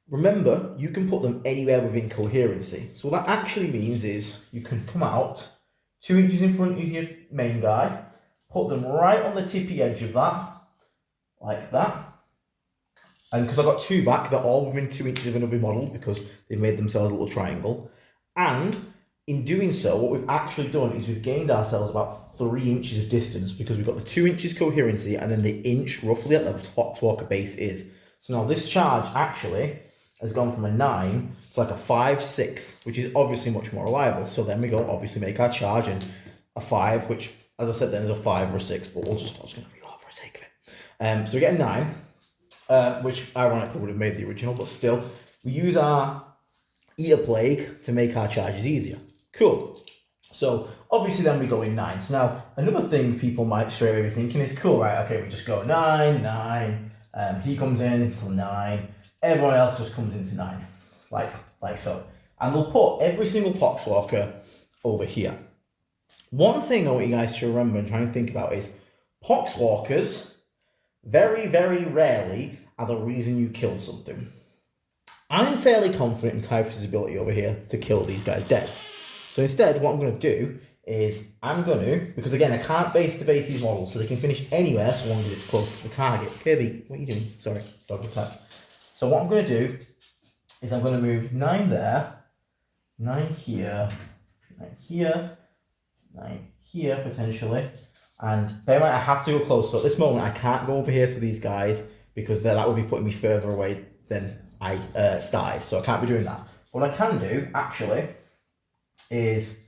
Remember, you can put them anywhere within coherency. So what that actually means is you can come out 2 inches in front of your main guy, put them right on the tippy edge of that, like that. And because I've got 2 back, they're all within 2 inches of another model because they've made themselves a little triangle. And in doing so, what we've actually done is we've gained ourselves about 3 inches of distance, because we've got the 2 inches coherency and then the inch roughly at the Poxwalker base is. So now this charge actually has gone from a 9 to like a 5, 6, which is obviously much more reliable. So then we go obviously make our charge and a 5, which, as I said, then is a 5 or a 6, but I'm just going to reroll for the sake of it. So we get a 9, which ironically would have made the original, but still, we use our Eater Plague to make our charges easier. Cool. So obviously then we go in 9. So now another thing people might straight away be thinking is, cool, right, okay, we just go 9, 9, he comes in till 9, everyone else just comes into 9, like so. And we'll put every single Poxwalker over here. So now this charge actually has gone from a 9 to a 5, which is obviously much more reliable. So then we go obviously make our charge and a 5, which, as I said, then is a 5 or a 6, but we'll just, I'm just going to reroll for the sake of it. So we get a 9, which ironically would have made the original, but still, obviously then we go in 9. So now another thing people might straight away be thinking is, cool, right, okay, we just go 9, 9, he comes in till 9, like so. And we'll put every single Poxwalker over here. One thing I want you guys to remember and try and think about is Poxwalkers very, very rarely are the reason you kill something. I'm fairly confident in Typhus' ability over here to kill these guys dead. So instead, what I'm going to do is because again, I can't base-to-base these models, so they can finish anywhere so long as it's close to the target. Kirby, what are you doing? Sorry, dog attack. So what I'm going to do is I'm going to move 9 there, 9 here, 9 here, 9 here potentially. And bear in mind, I have to go close. So at this moment, I can't go over here to these guys because that would be putting me further away than I started. So I can't be doing that. What I can do, actually, is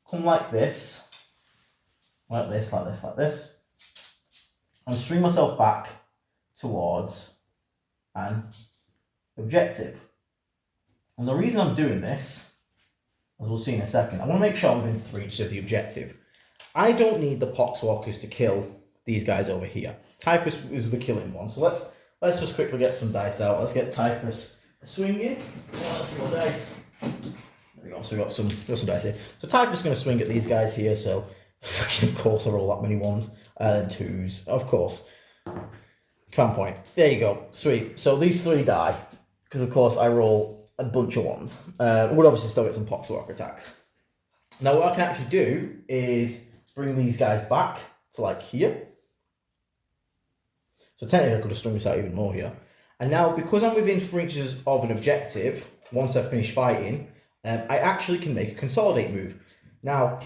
come like this, like this, like this, like this, and string myself back towards an objective. And the reason I'm doing this, as we'll see in a second, I want to make sure I'm within 3 inches of the objective. I don't need the Poxwalkers to kill these guys over here. Typhus is the killing one. So let's just quickly get some dice out. Let's get Typhus swinging. Let's see what dice. There we go. So we've got some dice here. So Typhus is going to swing at these guys here. So of course I roll that many 1s and 2s. Of course. Command point. There you go. Sweet. So these 3 die because of course I roll a bunch of 1s. Would obviously still get some Poxwalker attacks. Now what I can actually do is bring these guys back to like here. So technically I could have strung this out even more here. And now because I'm within 3 inches of an objective, once I finish fighting, I actually can make a consolidate move. Now,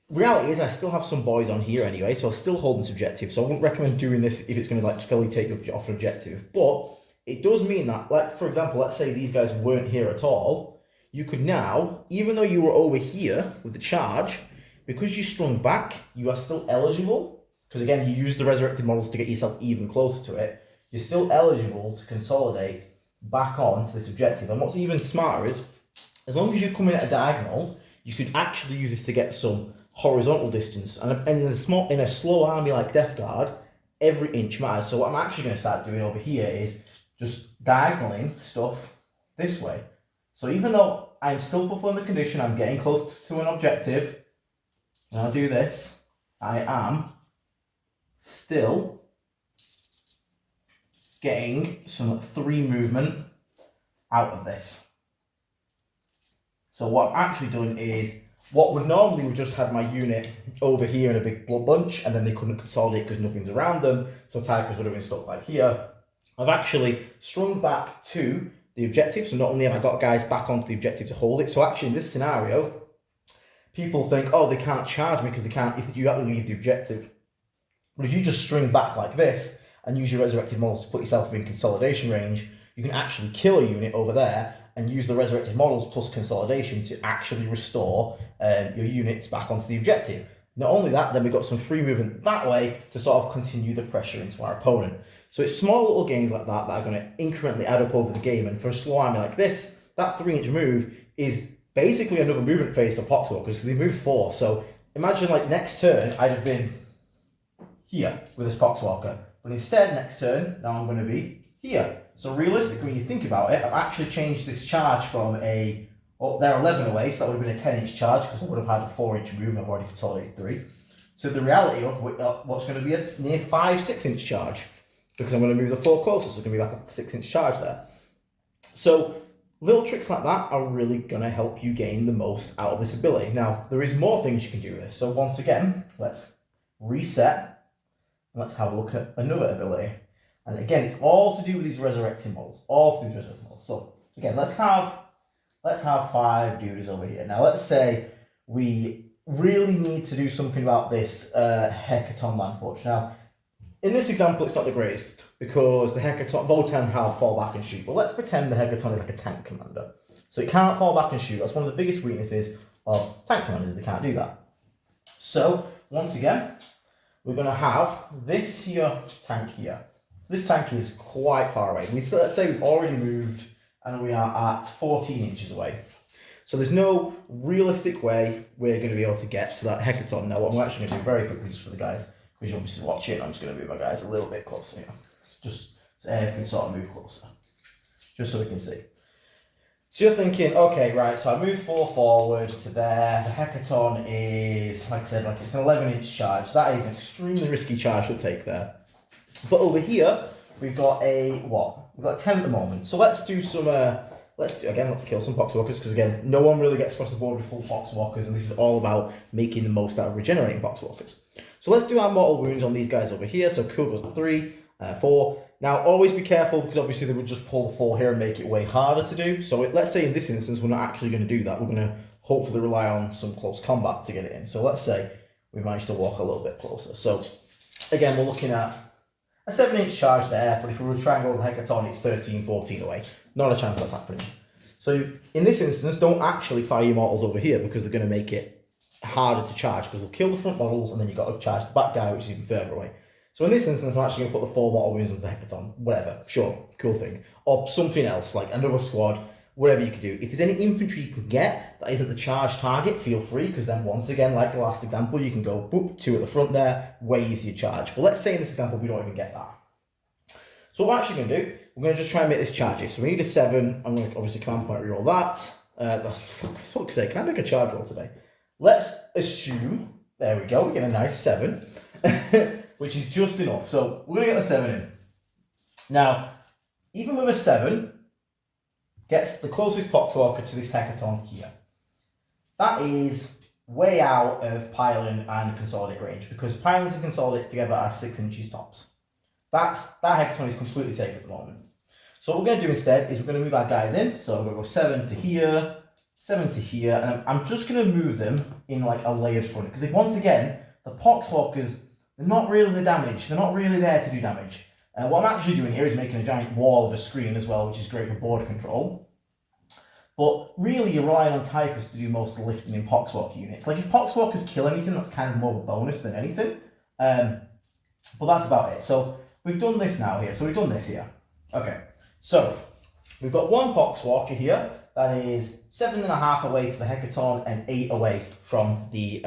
reality is I still have some boys on here anyway, so I'm still holding this objective. So I wouldn't recommend doing this if it's going to like fully take you off an objective. But it does mean that, like for example, let's say these guys weren't here at all, you could now, even though you were over here with the charge, because you strung back, you are still eligible, because again, you use the resurrected models to get yourself even closer to it, you're still eligible to consolidate back on to this objective. And what's even smarter is, as long as you come in at a diagonal, you could actually use this to get some horizontal distance. And in a slow army like Death Guard, every inch matters. So what I'm actually going to start doing over here is just diagonaling stuff this way. So even though I'm still fulfilling the condition, I'm getting close to an objective, and I'll do this, I am still getting some 3 movement out of this. So what I've actually done is, what would normally have just had my unit over here in a big blood bunch, and then they couldn't consolidate because nothing's around them, so Typhus would have been stuck like here. I've actually strung back to the objective, so not only have I got guys back onto the objective to hold it, so actually in this scenario, people think, oh, they can't charge me because they can't, if you have to leave the objective. But if you just string back like this and use your resurrected models to put yourself in consolidation range, you can actually kill a unit over there and use the resurrected models plus consolidation to actually restore your units back onto the objective. Not only that, then we've got some free movement that way to sort of continue the pressure into our opponent. So it's small little gains like that that are going to incrementally add up over the game. And for a slow army like this, that 3-inch move is basically another movement phase for Poxwalkers because they move 4. So imagine like next turn, I'd have been here with this Poxwalker. But instead, next turn, now I'm going to be here. So realistically, when you think about it, I've actually changed this charge from they're 11 away, so that would have been a 10-inch charge because I would have had a 4-inch move and I've already consolidated 3. So the reality of what's going to be a near 5-6-inch charge because I'm going to move the 4 closer, so it's going to be like a 6-inch charge there. So little tricks like that are really going to help you gain the most out of this ability. Now, there is more things you can do with this. So once again, let's reset and let's have a look at another ability. And again, it's all to do with these resurrecting models. So again, let's have 5 dudes over here. Now let's say we really need to do something about this Hecaton Landforge. Now, in this example, it's not the greatest because the Hecaton, Votan have fall back and shoot. But let's pretend the Hecaton is like a tank commander. So it can't fall back and shoot. That's one of the biggest weaknesses of tank commanders, they can't do that. So, once again, we're going to have this here tank here. So this tank is quite far away. Let's say we've already moved and we are at 14 inches away. So there's no realistic way we're going to be able to get to that Hecaton. Now what I'm actually going to do very quickly just for the guys, because you obviously watch it, I'm just going to move my guys a little bit closer here. Just so everything sort of move closer. Just so we can see. So you're thinking, okay, right, so I move 4 forward to there. The Hecaton is, like I said, like it's an 11-inch charge. That is an extremely risky charge to take there. But over here, we've got a, what? We've got a 10 at the moment. So let's do some, let's kill some Poxwalkers, because again, no one really gets across the board with full Poxwalkers, and this is all about making the most out of regenerating Poxwalkers. So let's do our mortal wounds on these guys over here. So cool goes to 3, 4. Now, always be careful, because obviously they would just pull the 4 here and make it way harder to do. So let's say in this instance, we're not actually going to do that. We're going to hopefully rely on some close combat to get it in. So let's say we managed to walk a little bit closer. So again, we're looking at a 7-inch charge there, but if we were to try and go the Hecaton, it's 13, 14 away. Not a chance that's happening. So in this instance, don't actually fire your mortals over here, because they're going to make it harder to charge, because they'll kill the front models, and then you've got to charge the back guy, which is even further away. So in this instance, I'm actually going to put the 4 mortal wounds on the Hecaton. Whatever, sure, cool thing. Or something else, like another squad, whatever you could do. If there's any infantry you can get that isn't the charge target, feel free, because then once again, like the last example, you can go boop, 2 at the front there, way easier charge. But let's say in this example, we don't even get that. So what we're actually going to do, we're going to just try and make this charges. So we need a 7. I'm going to obviously command point reroll that. That's, for fuck's sake, can I make a charge roll today? Let's assume, there we go, we get a nice 7. Which is just enough. So we're going to get the 7 in. Now, even with a 7, gets the closest Poxwalker to this Hecaton here. That is way out of piling and consolidate range, because pilings and consolidates together are 6 inches tops. That Hecaton is completely safe at the moment. So what we're going to do instead is we're going to move our guys in. So we're going to go 7 to here, 7 to here, and I'm just going to move them in like a layered front, because once again, the Poxwalkers, they're not really the damage. They're not really there to do damage. What I'm actually doing here is making a giant wall of a screen as well, which is great for board control. But really, you're relying on Typhus to do most of the lifting in Poxwalker units. Like, if Poxwalkers kill anything, that's kind of more of a bonus than anything. But that's about it. So, we've done this now here. So, we've done this here. Okay. So, we've got 1 Poxwalker here. That is 7.5 away to the Hecaton and 8 away from the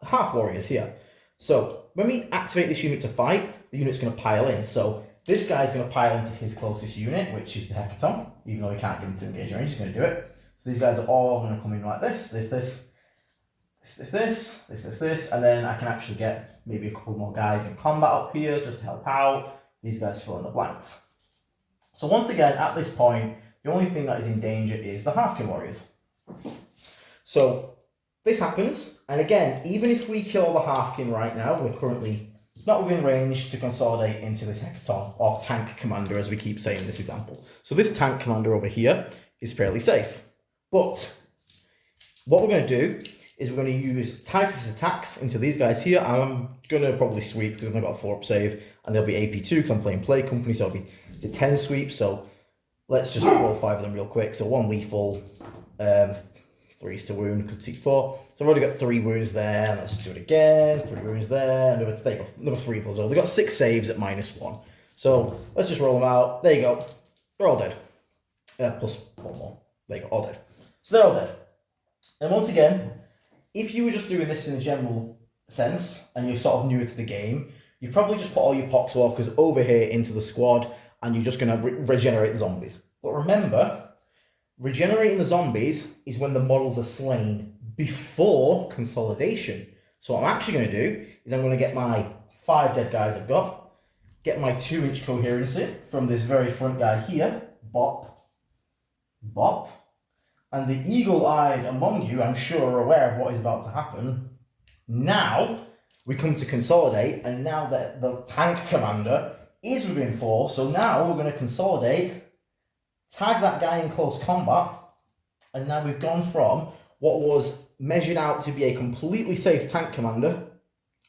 half warriors here. So, when we activate this unit to fight, the unit's going to pile in. So, this guy's going to pile into his closest unit, which is the Hecaton. Even though we can't get him to engage range, he's going to do it. So, these guys are all going to come in like this, this, and then I can actually get maybe a couple more guys in combat up here just to help out. These guys fill in the blanks. So, once again, at this point, the only thing that is in danger is the Halfkin warriors. So, this happens, and again, even if we kill the Halfkin right now, we're currently not within range to consolidate into this Hecaton, or tank commander, as we keep saying in this example. So this tank commander over here is fairly safe. But what we're going to do is we're going to use Typhus attacks into these guys here. I'm going to probably sweep because I've got a 4-up save, and they'll be AP2 because I'm playing Play Company, so it'll be the 10 sweep. So let's just roll 5 of them real quick. So 1 lethal, 3's to wound because it's 4. So I've already got 3 wounds there. Let's do it again. 3 wounds there. Another 3 lethals. So they've got 6 saves at -1. So let's just roll them out. There you go. They're all dead. Plus 1 more. There you go. All dead. So they're all dead. And once again, if you were just doing this in a general sense and you're sort of newer to the game, you probably just put all your Poxwalkers over here into the squad and you're just going to regenerate the zombies. But remember, regenerating the zombies is when the models are slain before consolidation. So what I'm actually going to do is I'm going to get my 5 dead guys I've got, get my 2-inch coherency from this very front guy here, bop, bop, and the eagle-eyed among you, I'm sure, are aware of what is about to happen. Now, we come to consolidate, and now that the tank commander is within 4, so now we're going to consolidate, tag that guy in close combat, and now we've gone from what was measured out to be a completely safe tank commander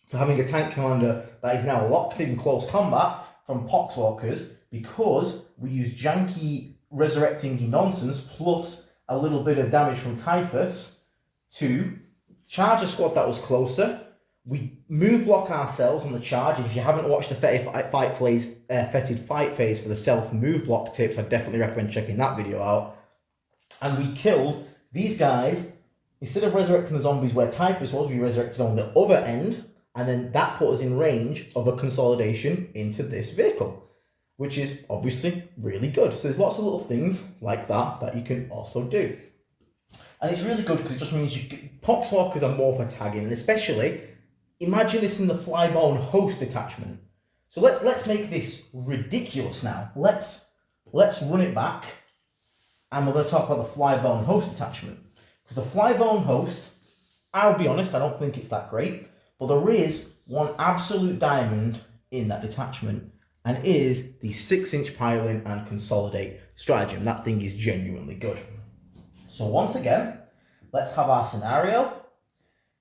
to having a tank commander that is now locked in close combat from Poxwalkers because we use janky resurrecting nonsense plus a little bit of damage from Typhus to charge a squad that was closer. We move block ourselves on the charge, and if you haven't watched the fetid fight phase for the self move block tips, I definitely recommend checking that video out. And we killed these guys. Instead of resurrecting the zombies where Typhus was, we resurrected on the other end, and then that put us in range of a consolidation into this vehicle. which is obviously really good. So there's lots of little things like that you can also do. And it's really good because it just means Poxwalkers are more for tagging, and especially, imagine this in the Flybone host detachment. So let's make this ridiculous now. Let's run it back, and we're going to talk about the Flybone host detachment. Because the Flybone host, I'll be honest, I don't think it's that great, but there is one absolute diamond in that detachment, and it is the 6-inch piling and consolidate stratagem. That thing is genuinely good. So once again, let's have our scenario.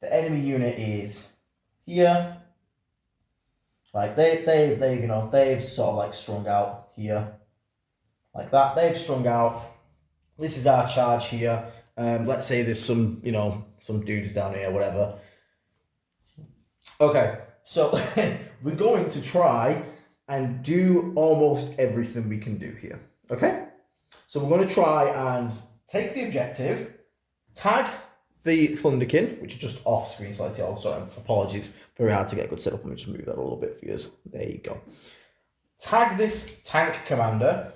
The enemy unit is here. Like they've sort of like strung out here. Like that. They've strung out. This is our charge here. Let's say there's some dudes down here, whatever. Okay, so we're going to try and do almost everything we can do here. Okay? So we're going to try and take the objective, tag the Thunderkin, which is just off screen slightly. Also, apologies, very hard to get a good setup. Let me just move that a little bit for you. There you go. Tag this tank commander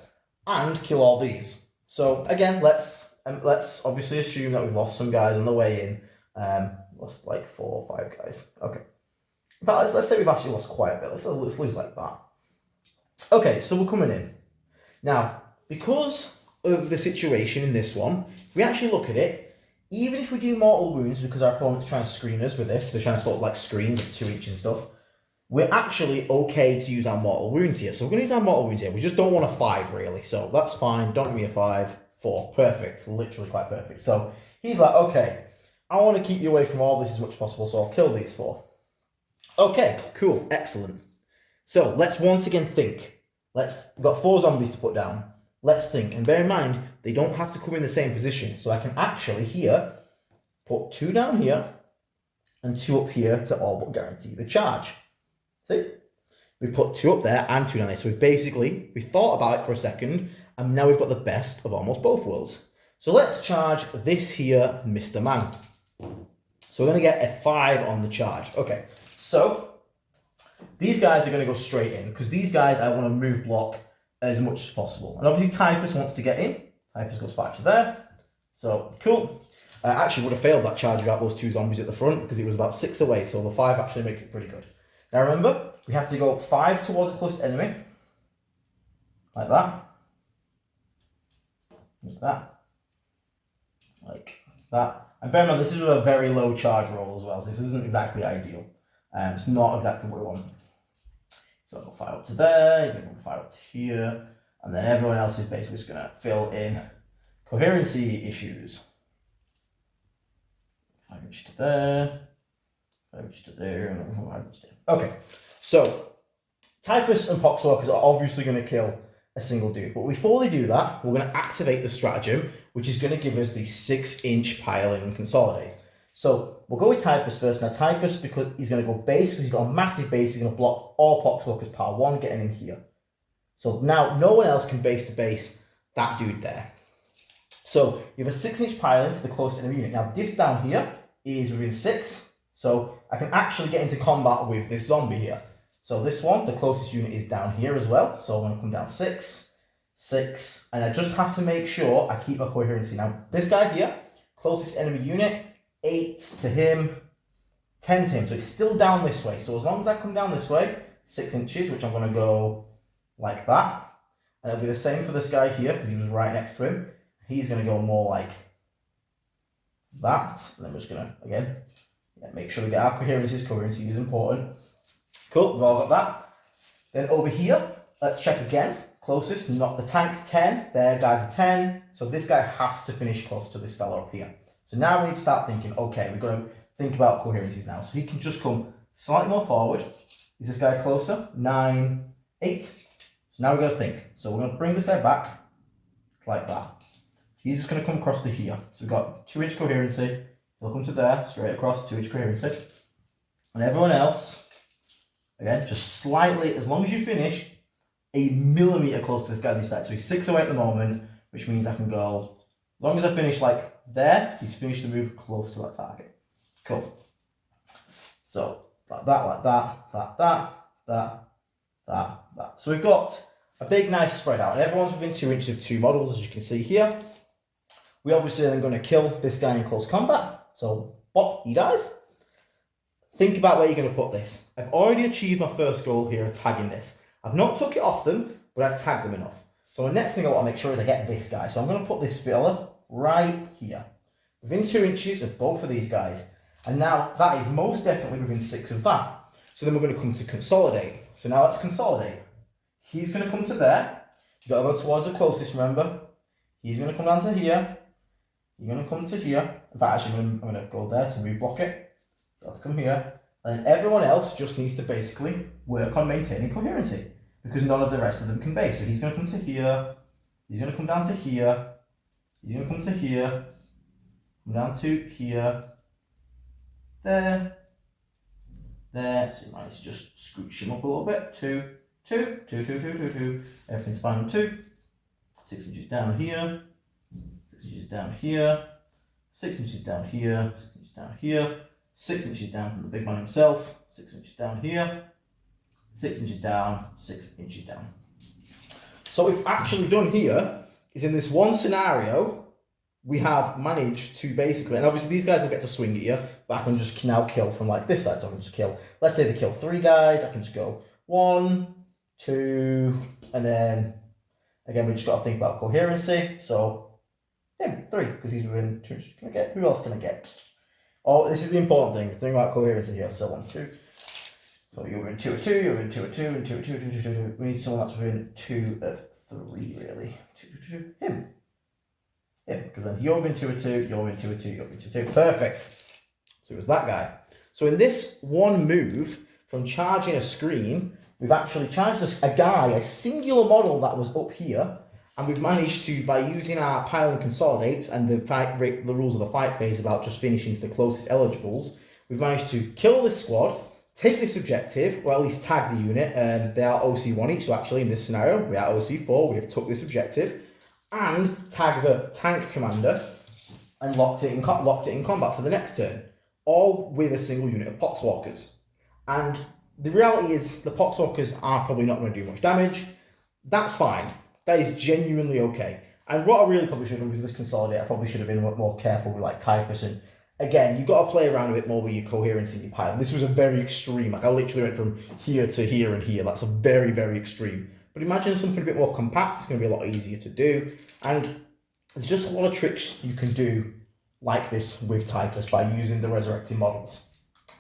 and kill all these. So again, let's obviously assume that we've lost some guys on the way in. Lost like 4 or 5 guys. Okay. In fact, let's say we've actually lost quite a bit. Let's lose like that. Okay, so we're coming in. Now, because of the situation in this one, if we actually look at it, even if we do mortal wounds, because our opponent's trying to screen us with this, they're trying to put like screens at 2 inches and stuff, we're actually okay to use our mortal wounds here. So we're going to use our mortal wounds here. We just don't want a 5 really. So that's fine. Don't give me a 5. 4. Perfect. Literally quite perfect. So he's like, okay, I want to keep you away from all this as much as possible, so I'll kill these 4. Okay, cool. Excellent. So let's once again think. We've got 4 zombies to put down. Let's think. And bear in mind, they don't have to come in the same position. So I can actually here put 2 down here and 2 up here to all but guarantee the charge. See? We put 2 up there and 2 down there. So we thought about it for a second, and now we've got the best of almost both worlds. So let's charge this here, Mr. Man. So we're going to get a 5 on the charge. Okay, so these guys are going to go straight in, because these guys I want to move block as much as possible. And obviously Typhus wants to get in. Typhus goes 5 to there. So, cool. I actually would have failed that charge without those 2 zombies at the front, because it was about 6 away, so the 5 actually makes it pretty good. Now remember, we have to go 5 towards the closest enemy. Like that. Like that. Like that. And bear in mind, this is a very low charge roll as well, so this isn't exactly ideal. It's not exactly what we want. So I'll go 5 up to there, he's going to go 5 up to here, and then everyone else is basically just going to fill in coherency issues. 5 inch to there, 5 inch to there, and then 5 inch to there. Okay, so Typhus and Poxwalkers are obviously going to kill a single dude, but before they do that, we're going to activate the stratagem, which is going to give us the 6-inch piling and consolidate. So we'll go with Typhus first. Now Typhus, because he's going to go base, because he's got a massive base, he's going to block all Poxwalkers power 1 getting in here. So now no one else can base to base that dude there. So you have a 6-inch piling to the closest enemy unit. Now this down here is within 6, so I can actually get into combat with this zombie here. So this one, the closest unit is down here as well. So I'm going to come down 6, 6, and I just have to make sure I keep my coherency. Now this guy here, closest enemy unit, 8 to him, 10 to him. So it's still down this way. So as long as I come down this way, 6 inches, which I'm going to go like that. And it'll be the same for this guy here, because he was right next to him. He's going to go more like that. And then we're just going to, again, make sure we get our coherencies. Coherency is important. Cool, we've all got that. Then over here, let's check again. Closest, not the tank's 10. There, guys are 10. So this guy has to finish close to this fellow up here. So now we need to start thinking, okay, we've got to think about coherencies now. So he can just come slightly more forward. Is this guy closer? 9, 8. So now we've got to think. So we're going to bring this guy back like that. He's just going to come across to here. So we've got 2-inch coherency. He'll come to there, straight across, 2-inch coherency. And everyone else, again, just slightly, as long as you finish a millimetre close to this guy this side. So he's 6 away at the moment, which means I can go, as long as I finish like there, he's finished the move close to that target. Cool. So like that, that. So we've got a big nice spread out. And everyone's within 2 inches of 2 models, as you can see here. We obviously then going to kill this guy in close combat. So, bop, he dies. Think about where you're going to put this. I've already achieved my first goal here of tagging this. I've not took it off them, but I've tagged them enough. So the next thing I want to make sure is I get this guy. So I'm going to put this fella right here. Within 2 inches of both of these guys. And now that is most definitely within 6 of that. So then we're going to come to consolidate. So now let's consolidate. He's going to come to there. You've got to go towards the closest, remember. He's going to come down to here. You're going to come to here. In fact, actually, I'm going to go there to move block it. Let's come here. And everyone else just needs to basically work on maintaining coherency, because none of the rest of them can base. So he's going to come to here. He's going to come down to here. He's going to come to here. Come down to here. There. There. So you might just scooch him up a little bit. 2, 2, 2, 2, 2, 2, 2. Everything's fine on 2. 6 inches down here. 6 inches down here. 6 inches down here. 6 inches down here. 6 inches down from the big man himself. 6 inches down here. 6 inches down. 6 inches down. So what we've actually done here is in this one scenario, we have managed to basically, and obviously these guys will get to swing at you, but I can just now kill from like this side. So I can just kill, let's say they kill 3 guys, I can just go 1, 2, and then again we just got to think about coherency. So him, 3, because he's within 2 inches. Can I get, who else can I get? Oh, this is the important thing. Think about coherency here. So 1, 2. So you're within 2 of 2, you're within 2 of 2, and 2 of 2, 2, 2, 2, 2. We need someone that's within 2 of 3, really. 2, 2, 2, him. Him, because then you're within 2 of 2, you're within 2 of 2, you're within 2 of 2. Perfect. So it was that guy. So in this one move, from charging a screen, we've actually charged a guy, a singular model that was up here, and we've managed to, by using our pile and consolidates and the rules of the fight phase about just finishing to the closest eligibles, we've managed to kill this squad, take this objective, or at least tag the unit. They are OC1 each, so actually in this scenario, we are OC4, we have took this objective, and tag the tank commander, and locked it in combat for the next turn, all with a single unit of Poxwalkers. And the reality is, the Poxwalkers are probably not going to do much damage. That's fine. That is genuinely okay. And what I really probably should have done was this consolidate. I probably should have been more careful with like Typhus. And again, you've got to play around a bit more with your coherence in your pile. This was a very extreme. Like I literally went from here to here and here. That's a very, very extreme. But imagine something a bit more compact. It's going to be a lot easier to do. And there's just a lot of tricks you can do like this with Typhus by using the resurrecting models,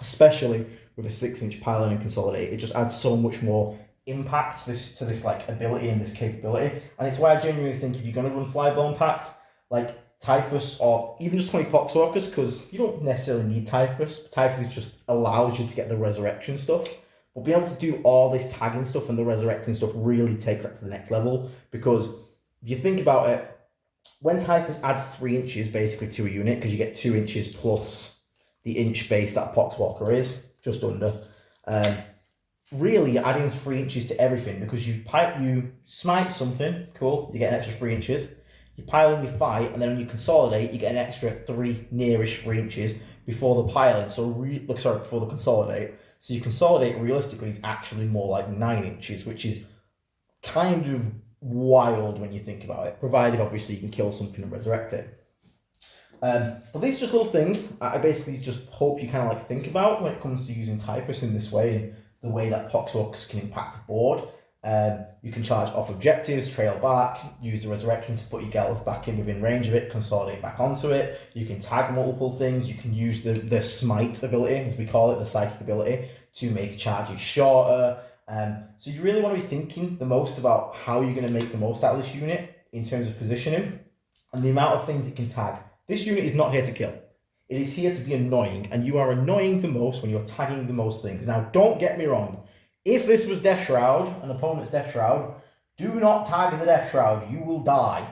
especially with a 6-inch pile and consolidate. It just adds so much more impact to this like ability and this capability. And it's why I genuinely think if you're going to run Flybone Pact, like Typhus or even just 20 Poxwalkers, because you don't necessarily need Typhus. Typhus just allows you to get the resurrection stuff. But being able to do all this tagging stuff and the resurrecting stuff really takes that to the next level. Because if you think about it, when Typhus adds 3 inches basically to a unit, because you get 2 inches plus the inch base that a Poxwalker is, just under, really you're adding 3 inches to everything, because you smite something, cool, you get an extra 3 inches. You pile in your fight, and then when you consolidate, you get an extra 3 nearish 3 inches before the piling. Before the consolidate. So you consolidate realistically is actually more like 9 inches, which is kind of wild when you think about it, provided obviously you can kill something and resurrect it. But these are just little things I basically just hope you kind of like think about when it comes to using Typhus in this way, and the way that Poxwalkers can impact the board. You can charge off objectives, trail back, use the resurrection to put your Gals back in within range of it, consolidate back onto it. You can tag multiple things. You can use the smite ability, as we call it, the psychic ability, to make charges shorter. So you really want to be thinking the most about how you're going to make the most out of this unit in terms of positioning and the amount of things it can tag. This unit is not here to kill. It is here to be annoying, and you are annoying the most when you're tagging the most things. Now, don't get me wrong. If this was Deathshroud, an opponent's Deathshroud, do not tag the Deathshroud. You will die.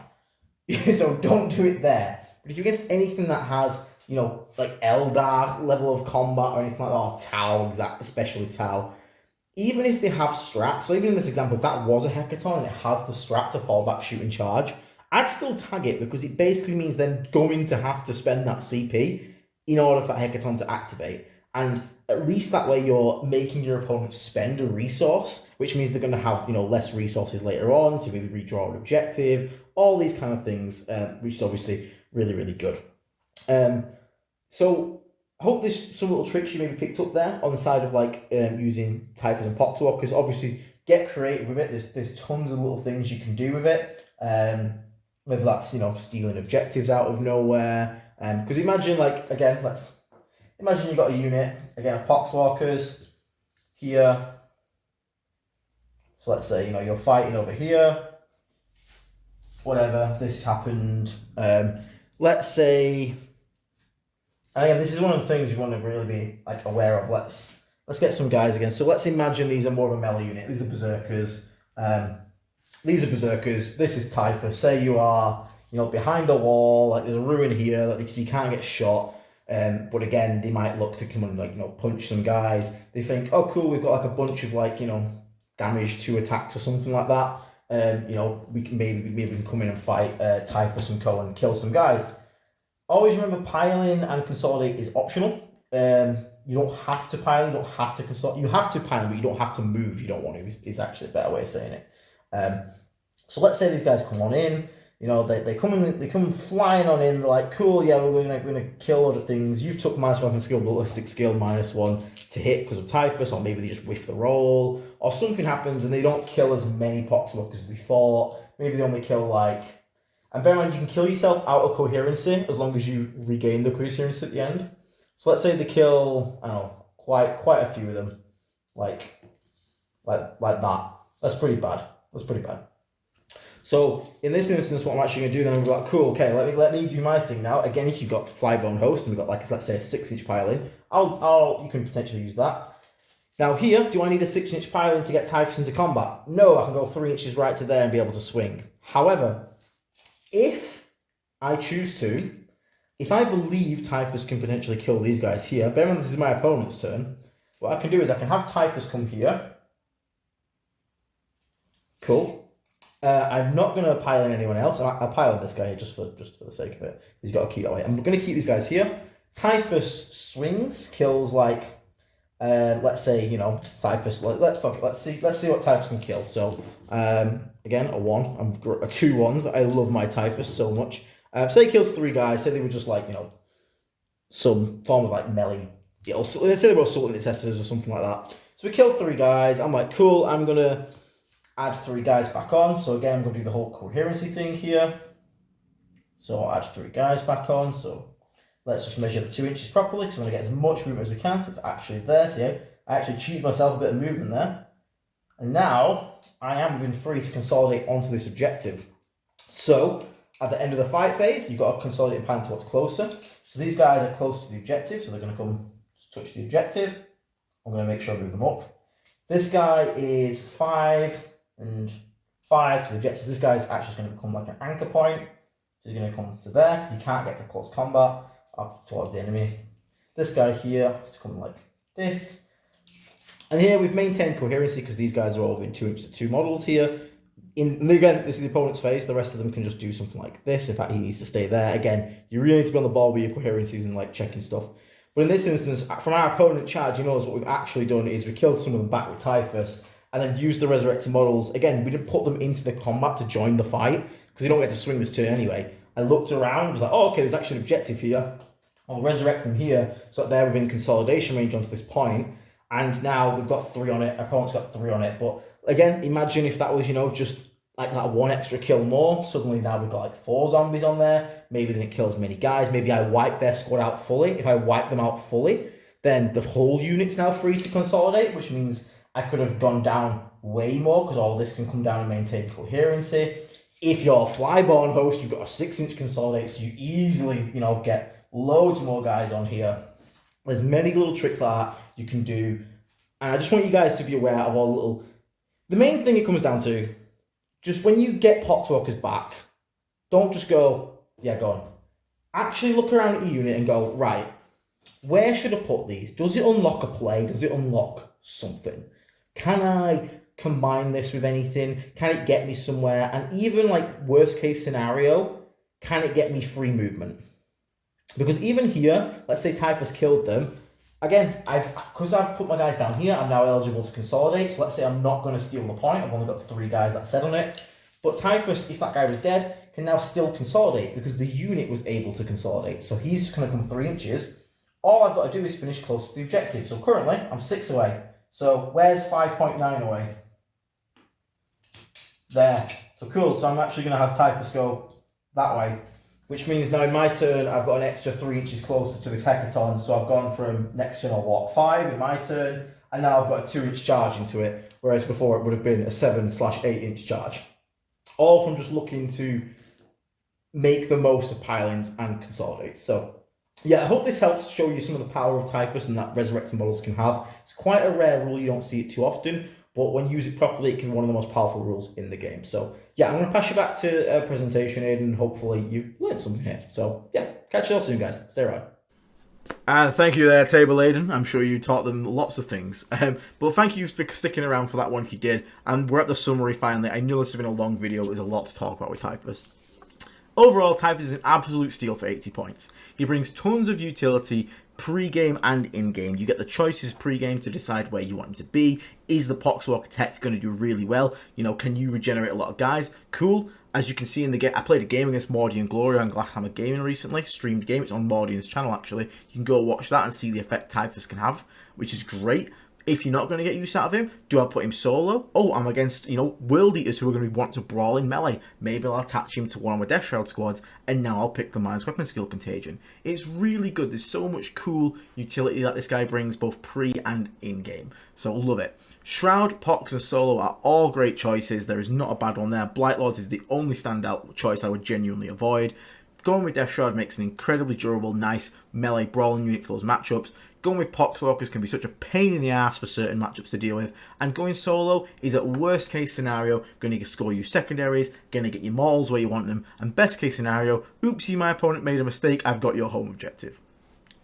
So don't do it there. But if you get anything that has, you know, like Eldar level of combat or anything like that, or Tau, especially Tau, even if they have strats, so even in this example, if that was a Hecaton and it has the strat to fall back, shoot and charge, I'd still tag it, because it basically means they're going to have to spend that CP in order for that Hecaton to activate. And at least that way you're making your opponent spend a resource, which means they're going to have, you know, less resources later on to maybe redraw an objective, all these kind of things, which is obviously really, really good. So I hope there's some little tricks you maybe picked up there on the side of like using Typhus and Poxwalkers. Obviously, get creative with it. There's tons of little things you can do with it. Whether that's, you know, stealing objectives out of nowhere. Because imagine, like, again, imagine you've got a unit, again, Poxwalkers here. So let's say, you know, you're fighting over here. Whatever, this has happened. Let's say, and again, this is one of the things you want to really be like aware of. Let's get some guys again. So let's imagine these are more of a melee unit. These are berserkers. These are berserkers. This is Typhus. Say you are, you know, behind a wall, like there's a ruin here, like you can't get shot. But again, they might look to come and, like, you know, punch some guys. They think, oh cool, we've got like a bunch of, like, you know, damage to attacks or something like that. You know, we can maybe come in and fight Typhus and co and kill some guys. Always remember, piling and consolidate is optional. You don't have to pile, you don't have to consolidate. You have to pile, but you don't have to move. You don't want to. Is actually a better way of saying it. So let's say these guys come on in. You know, they come flying on in. They're like, cool, yeah, we're gonna kill other things. You've took -1 weapon skill, ballistic skill -1 to hit because of Typhus, or maybe they just whiff the roll, or something happens and they don't kill as many Poxwalkers as they thought. Maybe they only kill like. And bear in mind, you can kill yourself out of coherency as long as you regain the coherency at the end. So let's say they kill, I don't know, quite a few of them, like that. That's pretty bad. So in this instance, what I'm actually going to do then, I'm like, cool, okay, let me do my thing now. Again, if you've got Flybone Host and we've got, like, let's say a 6-inch piling, you can potentially use that. Now here, do I need a 6-inch piling to get Typhus into combat? No, I can go 3 inches right to there and be able to swing. However, if I choose to, if I believe Typhus can potentially kill these guys here, bear in mind this is my opponent's turn, what I can do is I can have Typhus come here. Cool. I'm not going to pile in anyone else. I'll pile in this guy here just for the sake of it. He's got to keep that way. I'm going to keep these guys here. Typhus swings, kills like, let's say, you know, Typhus. Let's see what Typhus can kill. So again, a 1. I'm 2 1s. I love my Typhus so much. Say he kills 3 guys. Say they were just like, you know, some form of like melee. You know, so let's say they were assault intercessors or something like that. So we kill 3 guys. I'm like, cool. I'm gonna add 3 guys back on. So again, I'm going to do the whole coherency thing here. So I'll add 3 guys back on. So let's just measure the 2 inches properly because I'm going to get as much movement as we can. So it's actually there. See, I actually cheated myself a bit of movement there. And now I am within 3 to consolidate onto this objective. So at the end of the fight phase, you've got to consolidate and pan to what's closer. So these guys are close to the objective. So they're going to come touch the objective. I'm going to make sure I move them up. This guy is 5 and 5 to the objective. This guy's actually going to become like an anchor point. So he's going to come to there because he can't get to close combat up towards the enemy. This guy here has to come like this. And here we've maintained coherency because these guys are all within 2 inches of 2 models here. And again, this is the opponent's phase. The rest of them can just do something like this. In fact, he needs to stay there. Again, you really need to be on the ball with your coherencies and like checking stuff. But in this instance, from our opponent charge, you notice what we've actually done is we killed some of them back with Typhus and then used the resurrected models. Again, we didn't put them into the combat to join the fight because you don't get to swing this turn anyway. I looked around, was like, oh, okay, there's actually an objective here. I'll resurrect them here so that they're within consolidation range onto this point. And now we've got 3 on it. Our opponent's got 3 on it. But again, imagine if that was, you know, just like that 1 extra kill more. Suddenly now we've got like 4 zombies on there. Maybe they didn't kill as many guys. Maybe I wipe their squad out fully. If I wipe them out fully, then the whole unit's now free to consolidate, which means I could have gone down way more because all this can come down and maintain coherency. If you're a flyborn host, you've got a 6-inch consolidate, so you easily, you know, get loads more guys on here. There's many little tricks like that you can do. And I just want you guys to be aware of all the little... The main thing it comes down to, just when you get Poxwalkers back, don't just go, yeah, go on. Actually look around at your unit and go, right, where should I put these? Does it unlock a play? Does it unlock something? Can I combine this with anything? Can it get me somewhere? And even like worst case scenario, can it get me free movement? Because even here, let's say Typhus killed them, Again, because I've put my guys down here, I'm now eligible to consolidate. So let's say I'm not going to steal the point. I've only got 3 guys that said on it. But Typhus, if that guy was dead, can now still consolidate because the unit was able to consolidate. So he's going to come 3 inches. All I've got to do is finish close to the objective. So currently, I'm 6 away. So where's 5.9 away? There. So cool. So I'm actually going to have Typhus go that way. Which means now in my turn, I've got an extra 3 inches closer to this hecaton. So I've gone from next turn I'll walk 5 in my turn. And now I've got a 2-inch charge into it. Whereas before it would have been a 7/8-inch charge. All from just looking to make the most of pilings and consolidate. So yeah, I hope this helps show you some of the power of Typhus and that resurrecting models can have. It's quite a rare rule, you don't see it too often. But when you use it properly, it can be one of the most powerful rules in the game. So yeah, I'm going to pass you back to a presentation, Aiden. Hopefully you learned something here. So yeah, catch you all soon, guys. Stay right. And thank you there, Table Aiden. I'm sure you taught them lots of things. But thank you for sticking around for that one if you did. And we're at the summary finally. I know this has been a long video. There's a lot to talk about with Typhus. Overall, Typhus is an absolute steal for 80 points. He brings tons of utility pre-game and in-game. You get the choices pre-game to decide where you want him to be. Is the Poxwalker tech going to do really well? You know, can you regenerate a lot of guys? Cool. As you can see in the game, I played a game against Mordy and Gloria on Glasshammer Gaming recently. Streamed game. It's on Mordian's channel, actually. You can go watch that and see the effect Typhus can have, which is great. If you're not going to get use out of him, do I put him solo? Oh, I'm against, you know, World Eaters who are going to want to brawl in melee. Maybe I'll attach him to one of my Deathshroud squads, and now I'll pick the Minus Weapon skill Contagion. It's really good. There's so much cool utility that this guy brings, both pre and in-game. So, love it. Shroud, Pox, and Solo are all great choices. There is not a bad one there. Blightlord is the only standout choice I would genuinely avoid. Going with Deathshroud makes an incredibly durable, nice melee brawling unit for those matchups. Going with Poxwalkers can be such a pain in the ass for certain matchups to deal with. And going solo is at worst case scenario going to score you secondaries, going to get your mortals where you want them. And best case scenario, oopsie, my opponent made a mistake, I've got your home objective.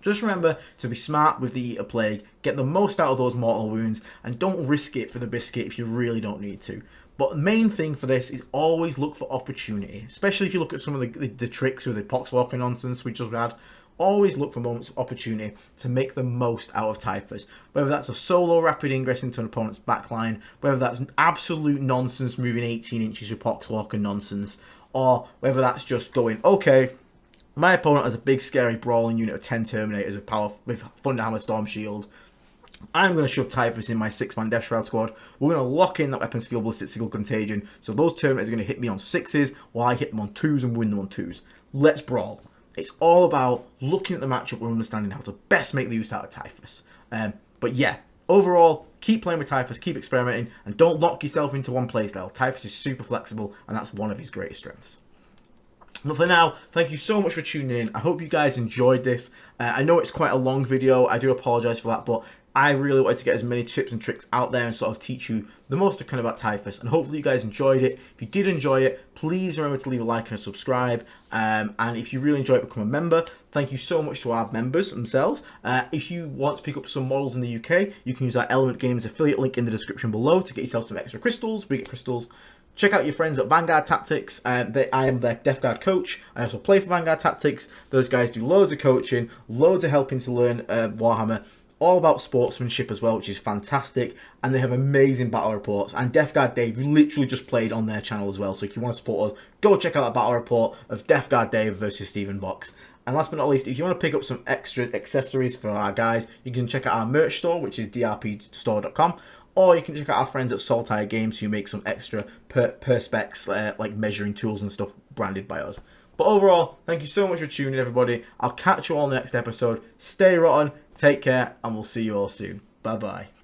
Just remember to be smart with the Eater Plague, get the most out of those mortal wounds, and don't risk it for the biscuit if you really don't need to. But the main thing for this is always look for opportunity, especially if you look at some of the tricks with the Poxwalker nonsense we just had. Always look for moments of opportunity to make the most out of Typhus. Whether that's a solo rapid ingress into an opponent's backline, whether that's absolute nonsense moving 18 inches with Poxwalker nonsense, or whether that's just going, okay, my opponent has a big scary brawling unit of 10 Terminators with Thunderhammer Storm Shield. I'm going to shove Typhus in my 6-man Deathshroud squad. We're going to lock in that weapon skill, Ballistic Skill Contagion. So those Terminators are going to hit me on 6s while I hit them on 2s and win them on 2s. Let's brawl. It's all about looking at the matchup and understanding how to best make the use out of Typhus. But yeah, overall, keep playing with Typhus, keep experimenting, and don't lock yourself into one playstyle. Typhus is super flexible, and that's one of his greatest strengths. But for now, thank you so much for tuning in. I hope you guys enjoyed this. I know it's quite a long video. I do apologise for that, but I really wanted to get as many tips and tricks out there and sort of teach you the most kind of about Typhus. And hopefully you guys enjoyed it. If you did enjoy it, please remember to leave a like and a subscribe. And if you really enjoy it, become a member. Thank you so much to our members themselves. If you want to pick up some models in the UK, you can use our Element Games affiliate link in the description below to get yourself some extra crystals, big crystals. Check out your friends at Vanguard Tactics. I am their Death Guard coach. I also play for Vanguard Tactics. Those guys do loads of coaching, loads of helping to learn Warhammer. All about sportsmanship as well, which is fantastic. And they have amazing battle reports. And Death Guard Dave literally just played on their channel as well. So if you want to support us, go check out that battle report of Death Guard Dave versus Stephen Box. And last but not least, if you want to pick up some extra accessories for our guys, you can check out our merch store, which is drpstore.com. Or you can check out our friends at Saltire Games who make some extra perspex, like measuring tools and stuff branded by us. But overall, thank you so much for tuning in, everybody. I'll catch you all in the next episode. Stay rotten, take care, and we'll see you all soon. Bye-bye.